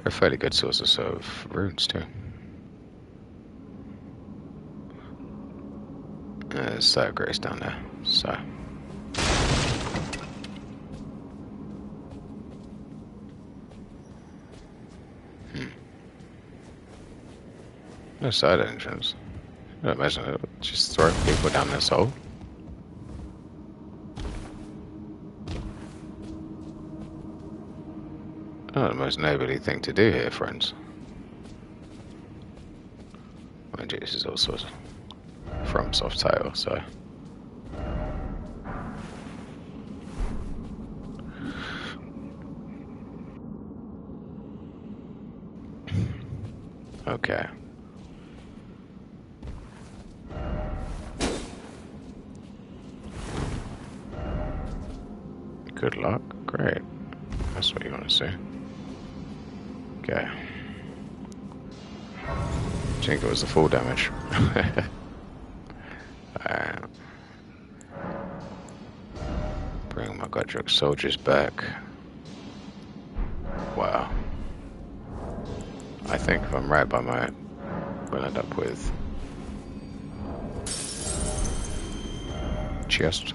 They're fairly good sources of runes too. There's grace down there, so... No side entrance. I don't imagine it would just throw people down this hole. Not the most neighborly thing to do here, friends. Mind you, this is all sorts of from soft title, so... Okay. Good luck. Great. That's what you want to see. Okay. I think it was the full damage. Bring my Godric soldiers back. Wow. I think if I'm right by my... we'll end up with... just...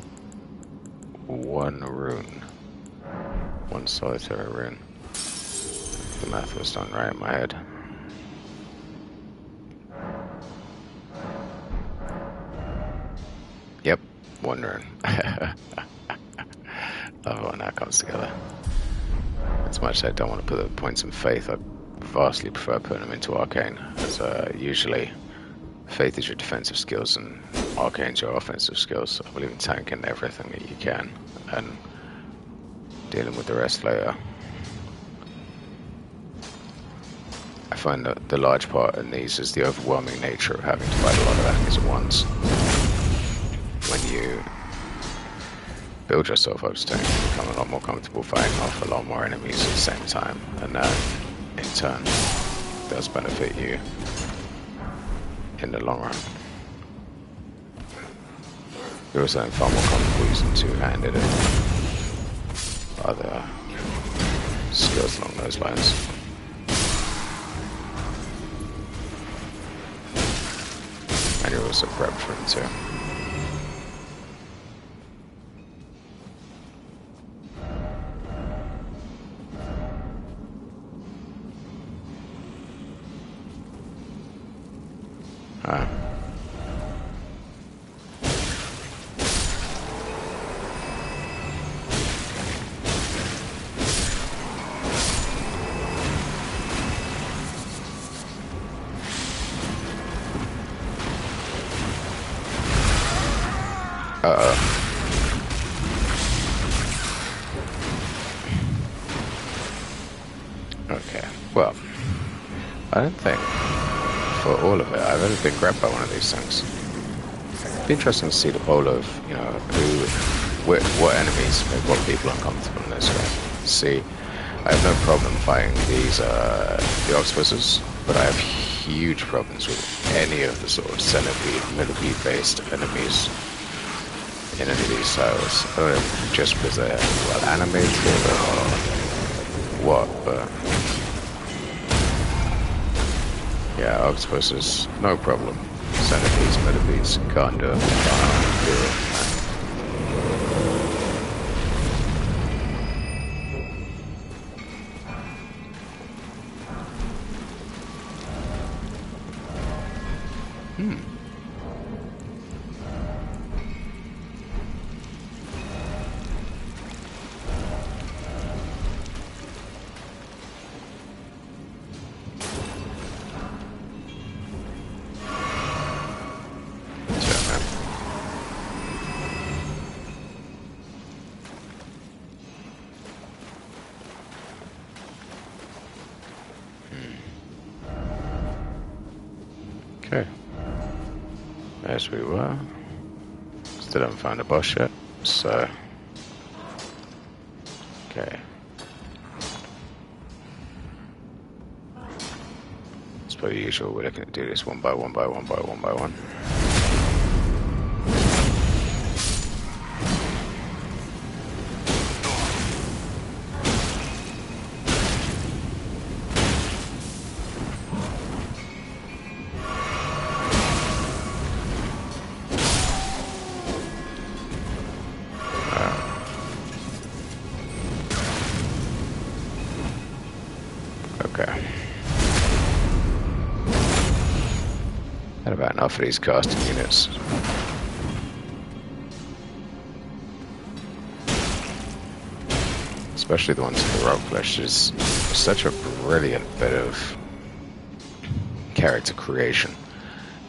one rune. One solitary rune. The math was done right in my head. wondering. Love when that comes together. As much as I don't want to put the points in faith, I vastly prefer putting them into arcane, as usually faith is your defensive skills and arcane's your offensive skills. I believe in tanking everything that you can and dealing with the rest later. I find that the large part in these is the overwhelming nature of having to fight a lot of enemies at once. When you build yourself up to you become a lot more comfortable fighting off a lot more enemies at the same time, and that in turn does benefit you in the long run. You're also far more comfortable using two-handed and other skills along those lines. And you're also prepped for them too. Okay, well, I don't think for all of it I've ever been grabbed by one of these things. It'd be interesting to see the poll of, you know, what enemies make what people uncomfortable in this game. See, I have no problem fighting these, the octopuses, but I have huge problems with any of the sort of centipede, millipede based enemies in any of these styles. I don't know, just because they're well animated or what, but yeah, octopuses, no problem. Centipedes, millipedes, can't do it. Can't do it. Okay. As we were. Still haven't found a boss yet, so. Okay. As per usual, we're looking to do this one by one by one by one by one. About enough of these casting units. Especially the ones in the rock flesh is such a brilliant bit of character creation.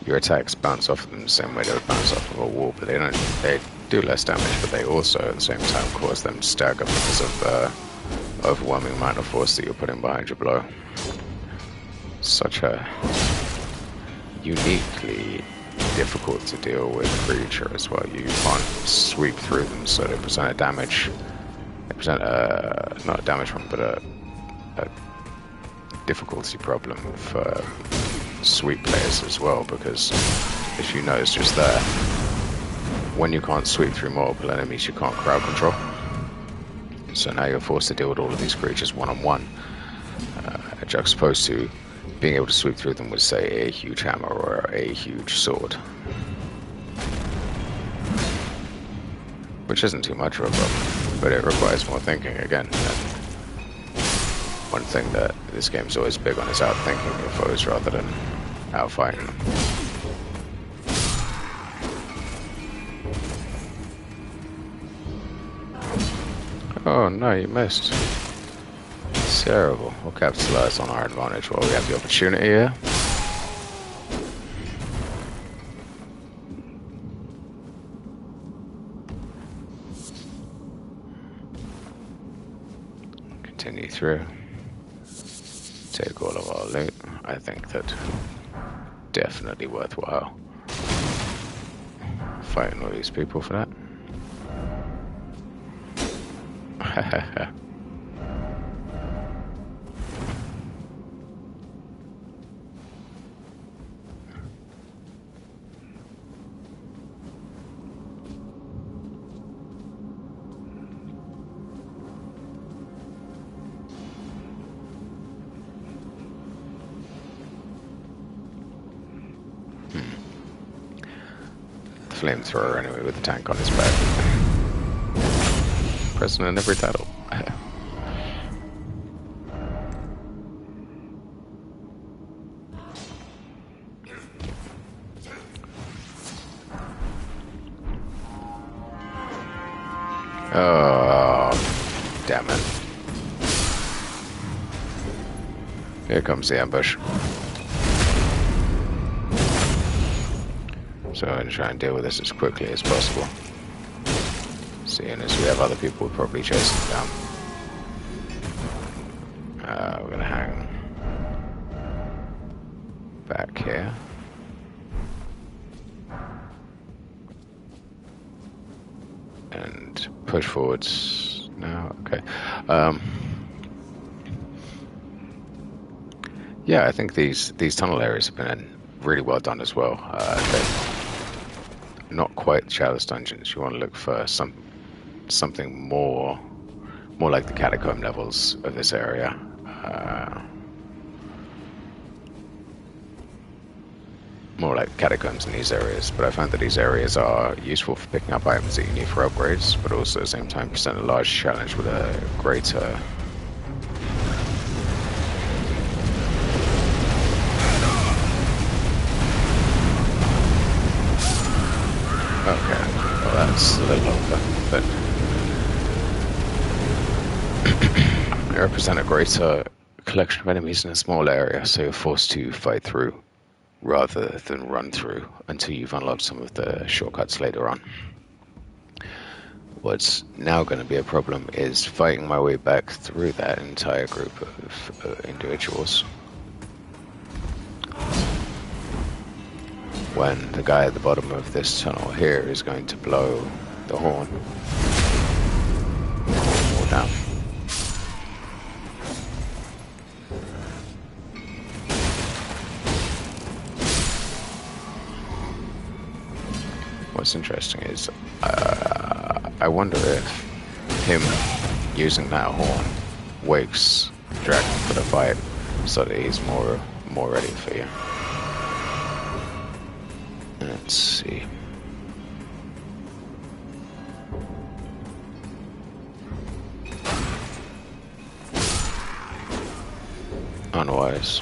Your attacks bounce off of them the same way they would bounce off of a wall, but they do less damage, but they also at the same time cause them to stagger because of overwhelming amount of force that you're putting behind your blow. Such a uniquely difficult to deal with creature as well. You can't sweep through them, so they present a damage. They present not a damage one, but a difficulty problem for sweep players as well. Because as you notice just there, when you can't sweep through multiple enemies, you can't crowd control. So now you're forced to deal with all of these creatures one-on-one, juxtaposed to being able to sweep through them with, say, a huge hammer or a huge sword. Which isn't too much of a problem, but it requires more thinking again. And one thing that this game's always big on is outthinking your foes rather than outfighting them. Oh no, you missed. It's terrible. We'll capitalize on our advantage while we have the opportunity here. Continue through. Take all of our loot. I think that definitely worthwhile fighting all these people for that. Flamethrower anyway with the tank on his back. Present in every title. Oh, damn it. Here comes the ambush. So I'm going to try and deal with this as quickly as possible. Seeing as we have other people probably chasing down. We're going to hang back here. And push forwards now. Okay. Yeah, I think these tunnel areas have been really well done as well. Not quite chalice dungeons. You want to look for something more like the catacomb levels of this area. More like catacombs in these areas, but I found that these areas are useful for picking up items that you need for upgrades, but also at the same time present a large challenge with a greater okay, well that's a little longer, but they represent a greater collection of enemies in a small area, so you're forced to fight through rather than run through until you've unlocked some of the shortcuts later on. What's now going to be a problem is fighting my way back through that entire group of individuals when the guy at the bottom of this tunnel here is going to blow the horn. More down. What's interesting is I wonder if him using that horn wakes the dragon for the fight so that he's more ready for you. Let's see. Unwise.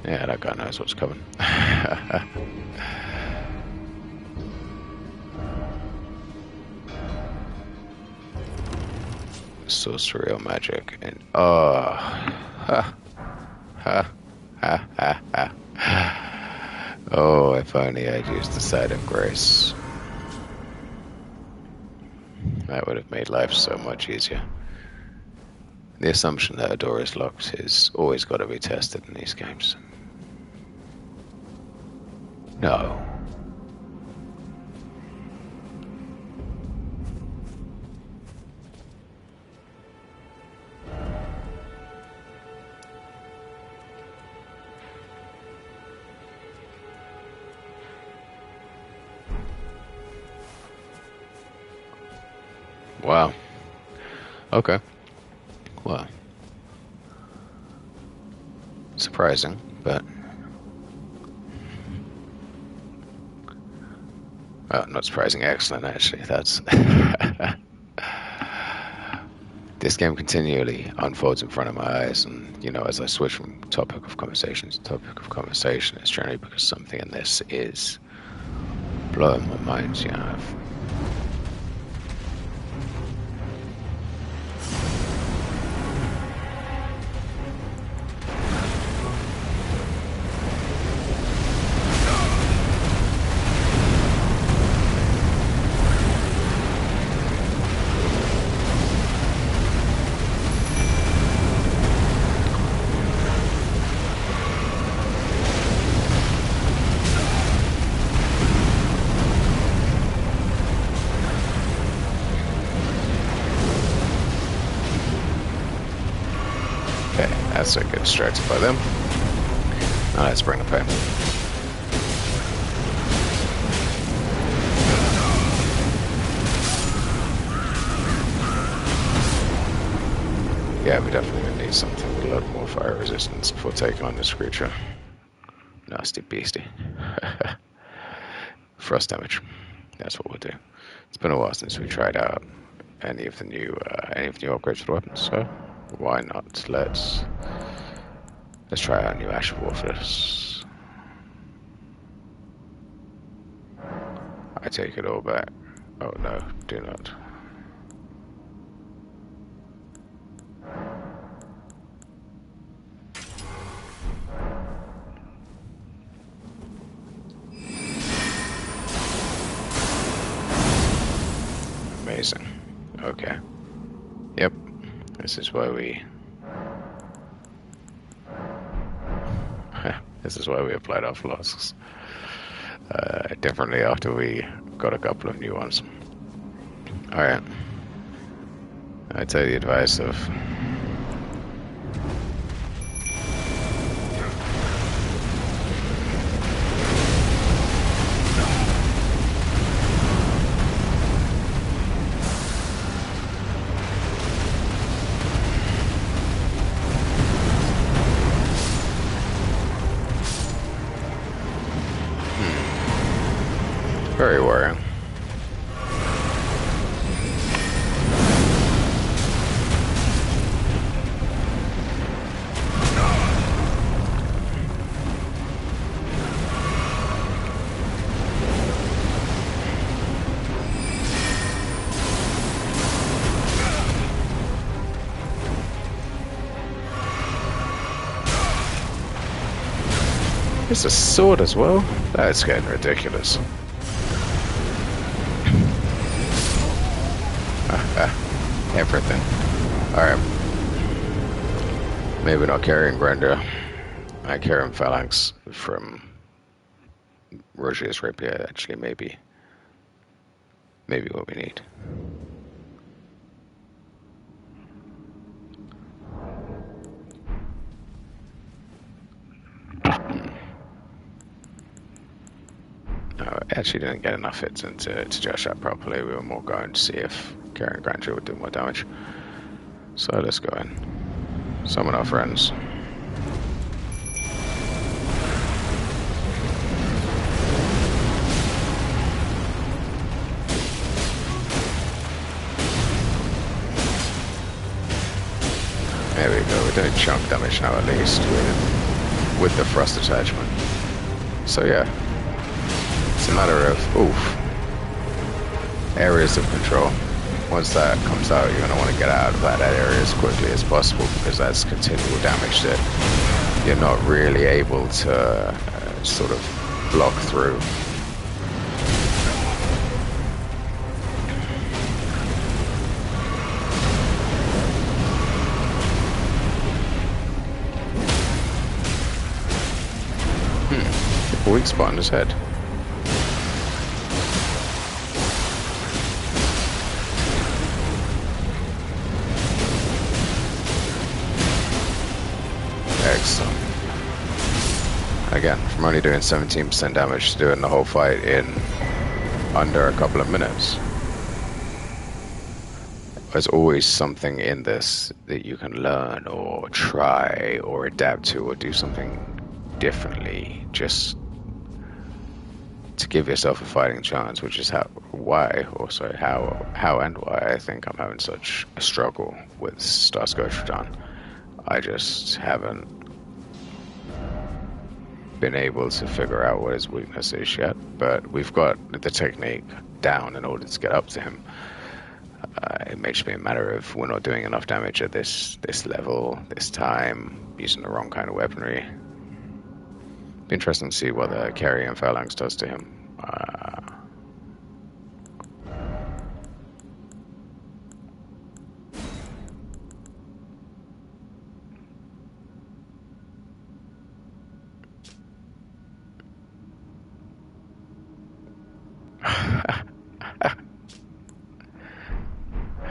Yeah, that guy knows what's coming. Sorcery or magic and ha ha ha ha ha. Oh, if only I'd used the side of grace. That would have made life so much easier. The assumption that a door is locked is always got to be tested in these games. No. Wow. Okay. Well. Surprising, but... well, not surprising, excellent, actually. That's... This game continually unfolds in front of my eyes, and, you know, as I switch from topic of conversation to topic of conversation, it's generally because something in this is blowing my mind, you know. distracted by them. Now let's bring the pain. Yeah, we definitely need something with a lot more fire resistance before taking on this creature. Nasty beastie. Frost damage. That's what we'll do. It's been a while since we tried out any of the new upgrades for the weapons, so why not? Let's try out new Ash of War for this. I take it all back. Oh no, do not. Amazing. Okay. Yep. This is why we... this is why we applied our flasks differently after we got a couple of new ones. Alright. I take the advice of... Very worrying. It's a sword as well? That's getting ridiculous. Everything. Alright. Maybe not carrying Grandeur. I carry Phalanx from Rogier's rapier, actually, maybe what we need. I actually didn't get enough hits into to judge that properly. We were more going to see if carrying Grandeur would do more damage. So let's go in. Summon our friends. There we go, we're doing chunk damage now at least with the thrust attachment. So yeah, it's a matter of, areas of control. Once that comes out, you're going to want to get out of that area as quickly as possible, because that's continual damage that you're not really able to sort of block through. A weak spot in his head. Excellent. Again, from only doing 17% damage to doing the whole fight in under a couple of minutes. There's always something in this that you can learn or try or adapt to or do something differently, just to give yourself a fighting chance, which is how and why I think I'm having such a struggle with Starscourge Radahn. I just haven't been able to figure out what his weakness is yet, but we've got the technique down in order to get up to him. It may just be a matter of we're not doing enough damage at this level, this time, using the wrong kind of weaponry. Be interesting to see what the carry and Phalanx does to him.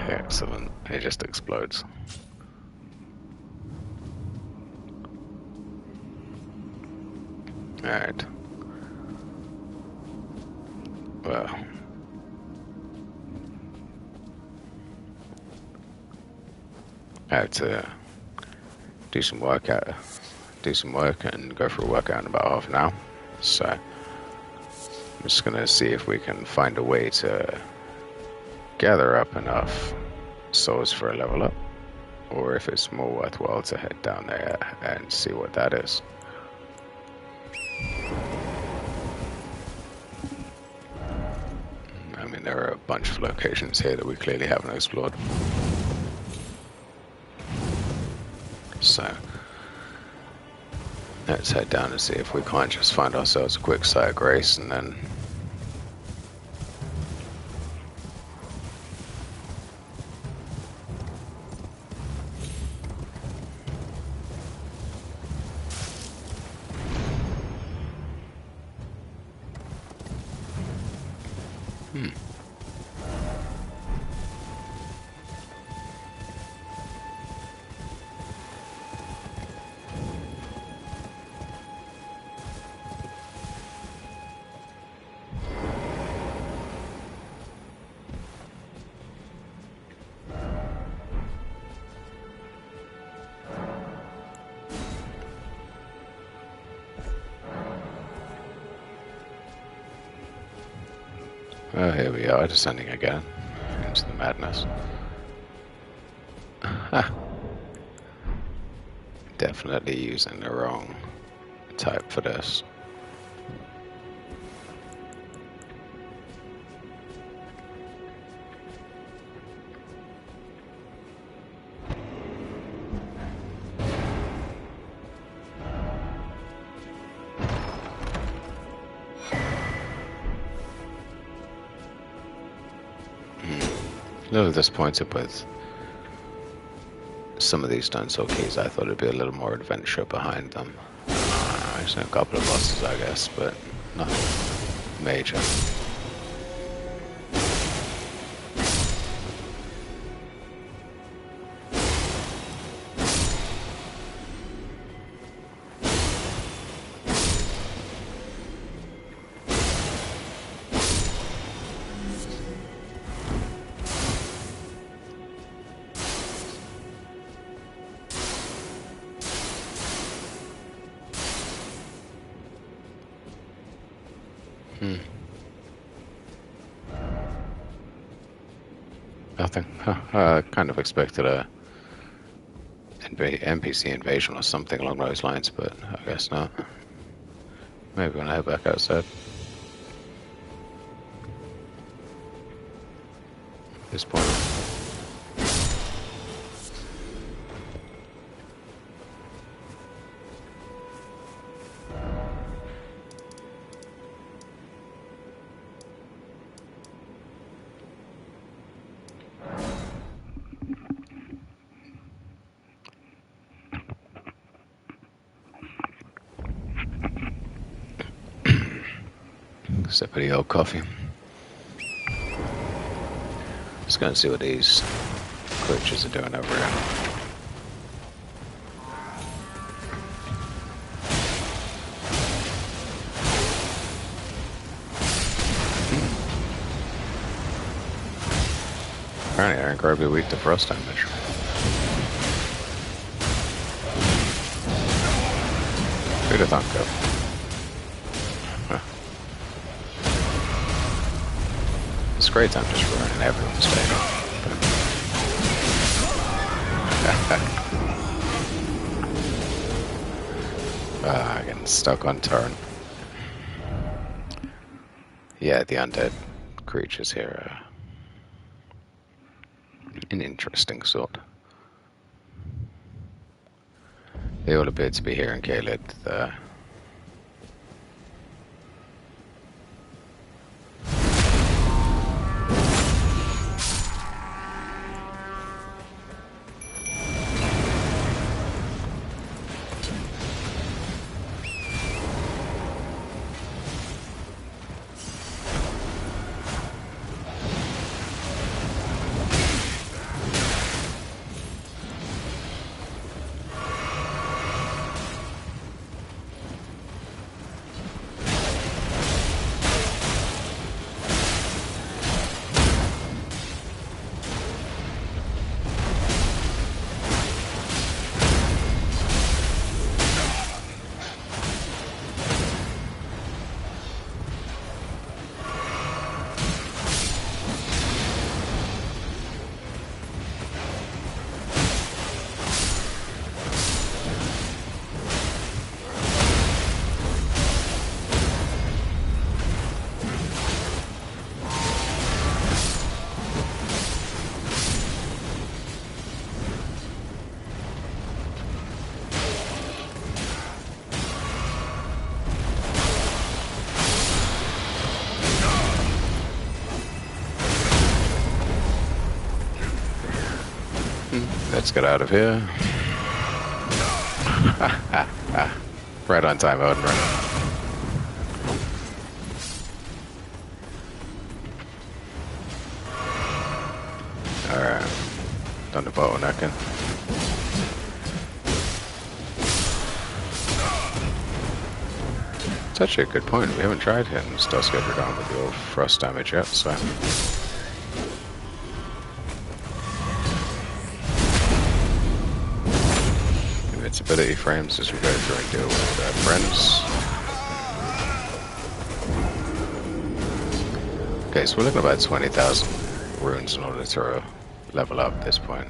Excellent. It just explodes. Alright. Well. I have to do some work and go for a workout in about half an hour. So I'm just gonna see if we can find a way to gather up enough souls for a level up, or if it's more worthwhile to head down there and see what that is. I mean, there are a bunch of locations here that we clearly haven't explored. So let's head down and see if we can't just find ourselves a quick site of grace and then oh, here we are, descending again into the madness. Definitely using the wrong type for this. A little disappointed with some of these stonesword keys. I thought it'd be a little more adventure behind them. There's a couple of bosses, I guess, but nothing major. Nothing. I kind of expected a NPC invasion or something along those lines, but I guess not. Maybe when I head back outside. At this point. Sip of the old coffee. Just gonna see what these creatures are doing over here. Apparently they're incredibly weak to frost damage. Who'd have thought so? It's great, I'm just ruining everyone's day. Getting stuck on turn. Yeah, the undead creatures here are an interesting sort. They all appear to be here in Kale. let's get out of here. Right on time, Elden Ring. Alright. Done the bottlenecking. It's actually a good point. We haven't tried hitting Stonesword down with the old frost damage yet, so... Invincibility frames as we go through and deal with friends. Okay, so we're looking at about 20,000 runes in order to level up at this point.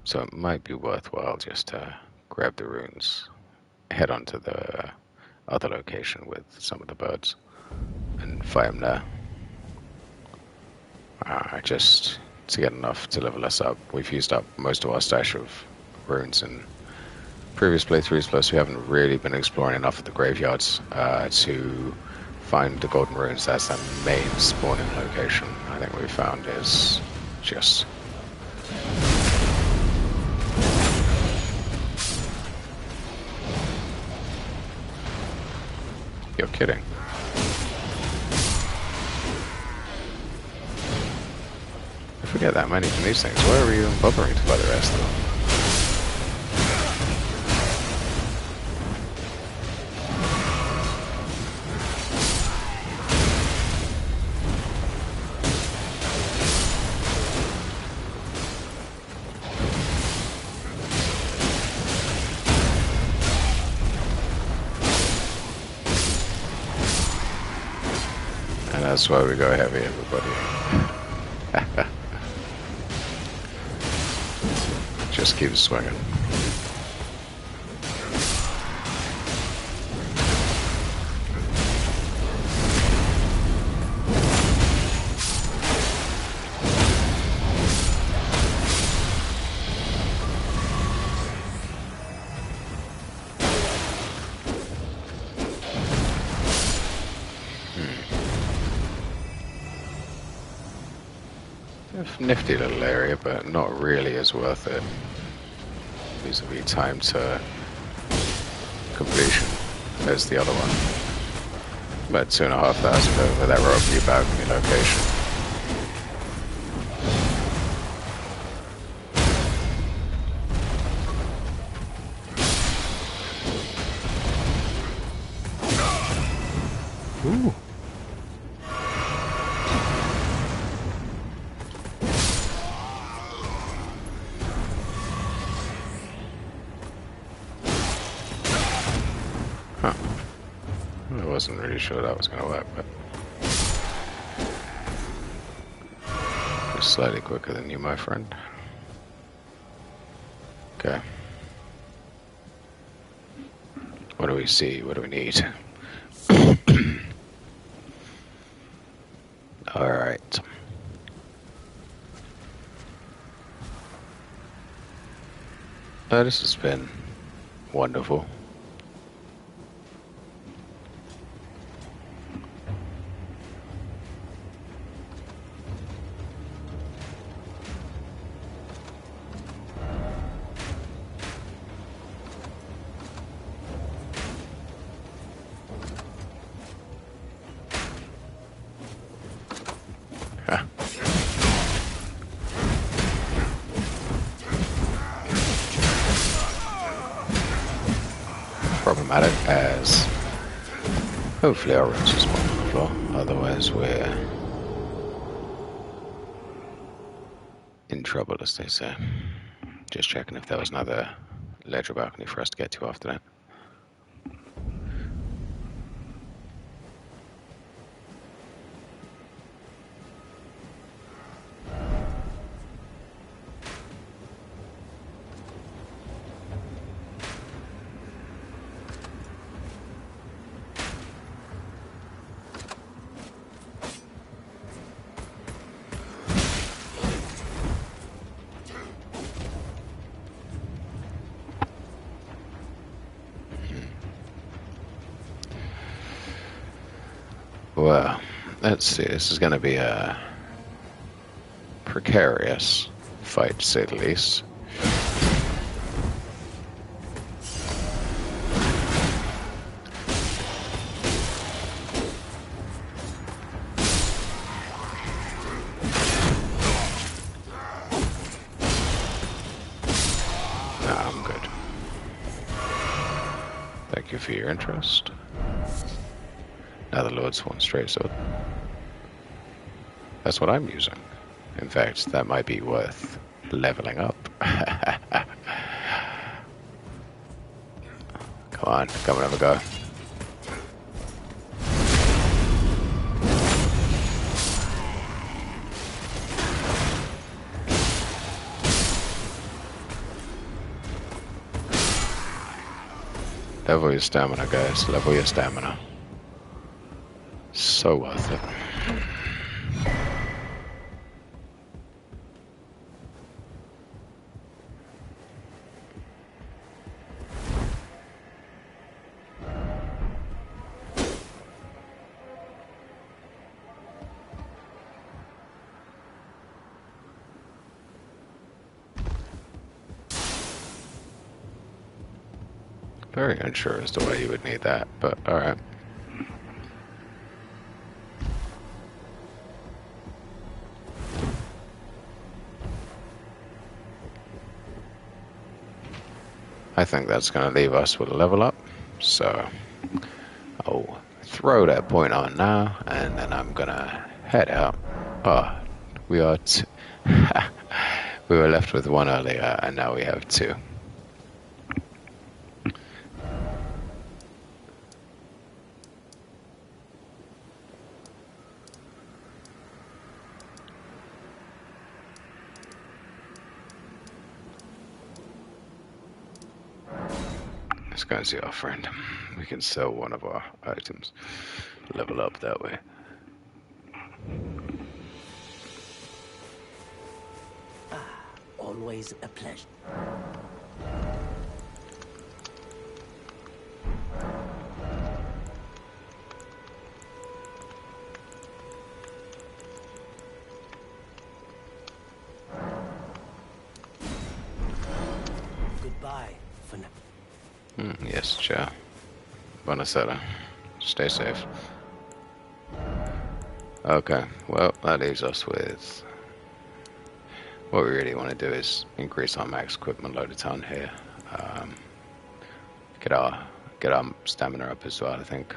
So it might be worthwhile just to grab the runes, head on to the other location with some of the birds, and fight them there. Just to get enough to level us up. We've used up most of our stash of runes in previous playthroughs, plus we haven't really been exploring enough of the graveyards to find the golden runes. That's the main spawning location. I think what we found is just... You're kidding. If we get that many from these things, why are we even bothering to buy the rest of them? And that's why we go heavy, everybody. Just keep swinging. Nifty little area, but not really as worth it. Vis-a-vis time to completion as the other one. About 2,500 over that Rogier balcony location. Ooh. I wasn't really sure that was going to work, but just slightly quicker than you, my friend. Okay. What do we see? What do we need? All right. This has been wonderful. Problematic as hopefully our roots is one on the floor, otherwise we're in trouble, as they say. Just checking if there was another ledge or balcony for us to get to after that. Well, let's see, this is going to be a precarious fight, to say the least. I'm good. Thank you for your interest. Now the Lord's one straight sword. That's what I'm using. In fact, that might be worth leveling up. Come on, come and have a go. Level your stamina, guys. Level your stamina. So worth it. Very unsure as to why you would need that, but alright. I think that's going to leave us with a level up, so I'll throw that point on now, and then I'm going to head out. Oh, we are we were left with one earlier, and now we have two. Let's go and see our friend. We can sell one of our items. Level up that way. Always a pleasure. Goodbye for now. Yes, ciao. Buonasera. Stay safe. Okay, well, that leaves us with... What we really want to do is increase our max equipment load a ton here. Get our stamina up as well. I think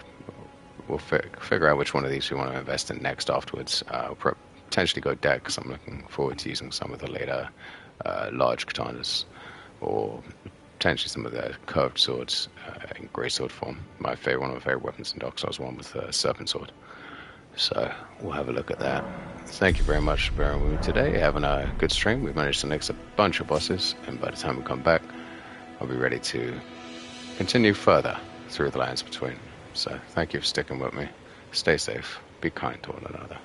we'll figure out which one of these we want to invest in next afterwards. We'll potentially go deck, because I'm looking forward to using some of the later large katanas, or potentially some of the curved swords in greatsword form. One of my favorite weapons in Dark Souls 1 was the serpent sword. So we'll have a look at that. Thank you very much for bearing with me today. Having a good stream. We've managed to nix a bunch of bosses, and by the time we come back, I'll be ready to continue further through the lands between. So thank you for sticking with me. Stay safe. Be kind to one another.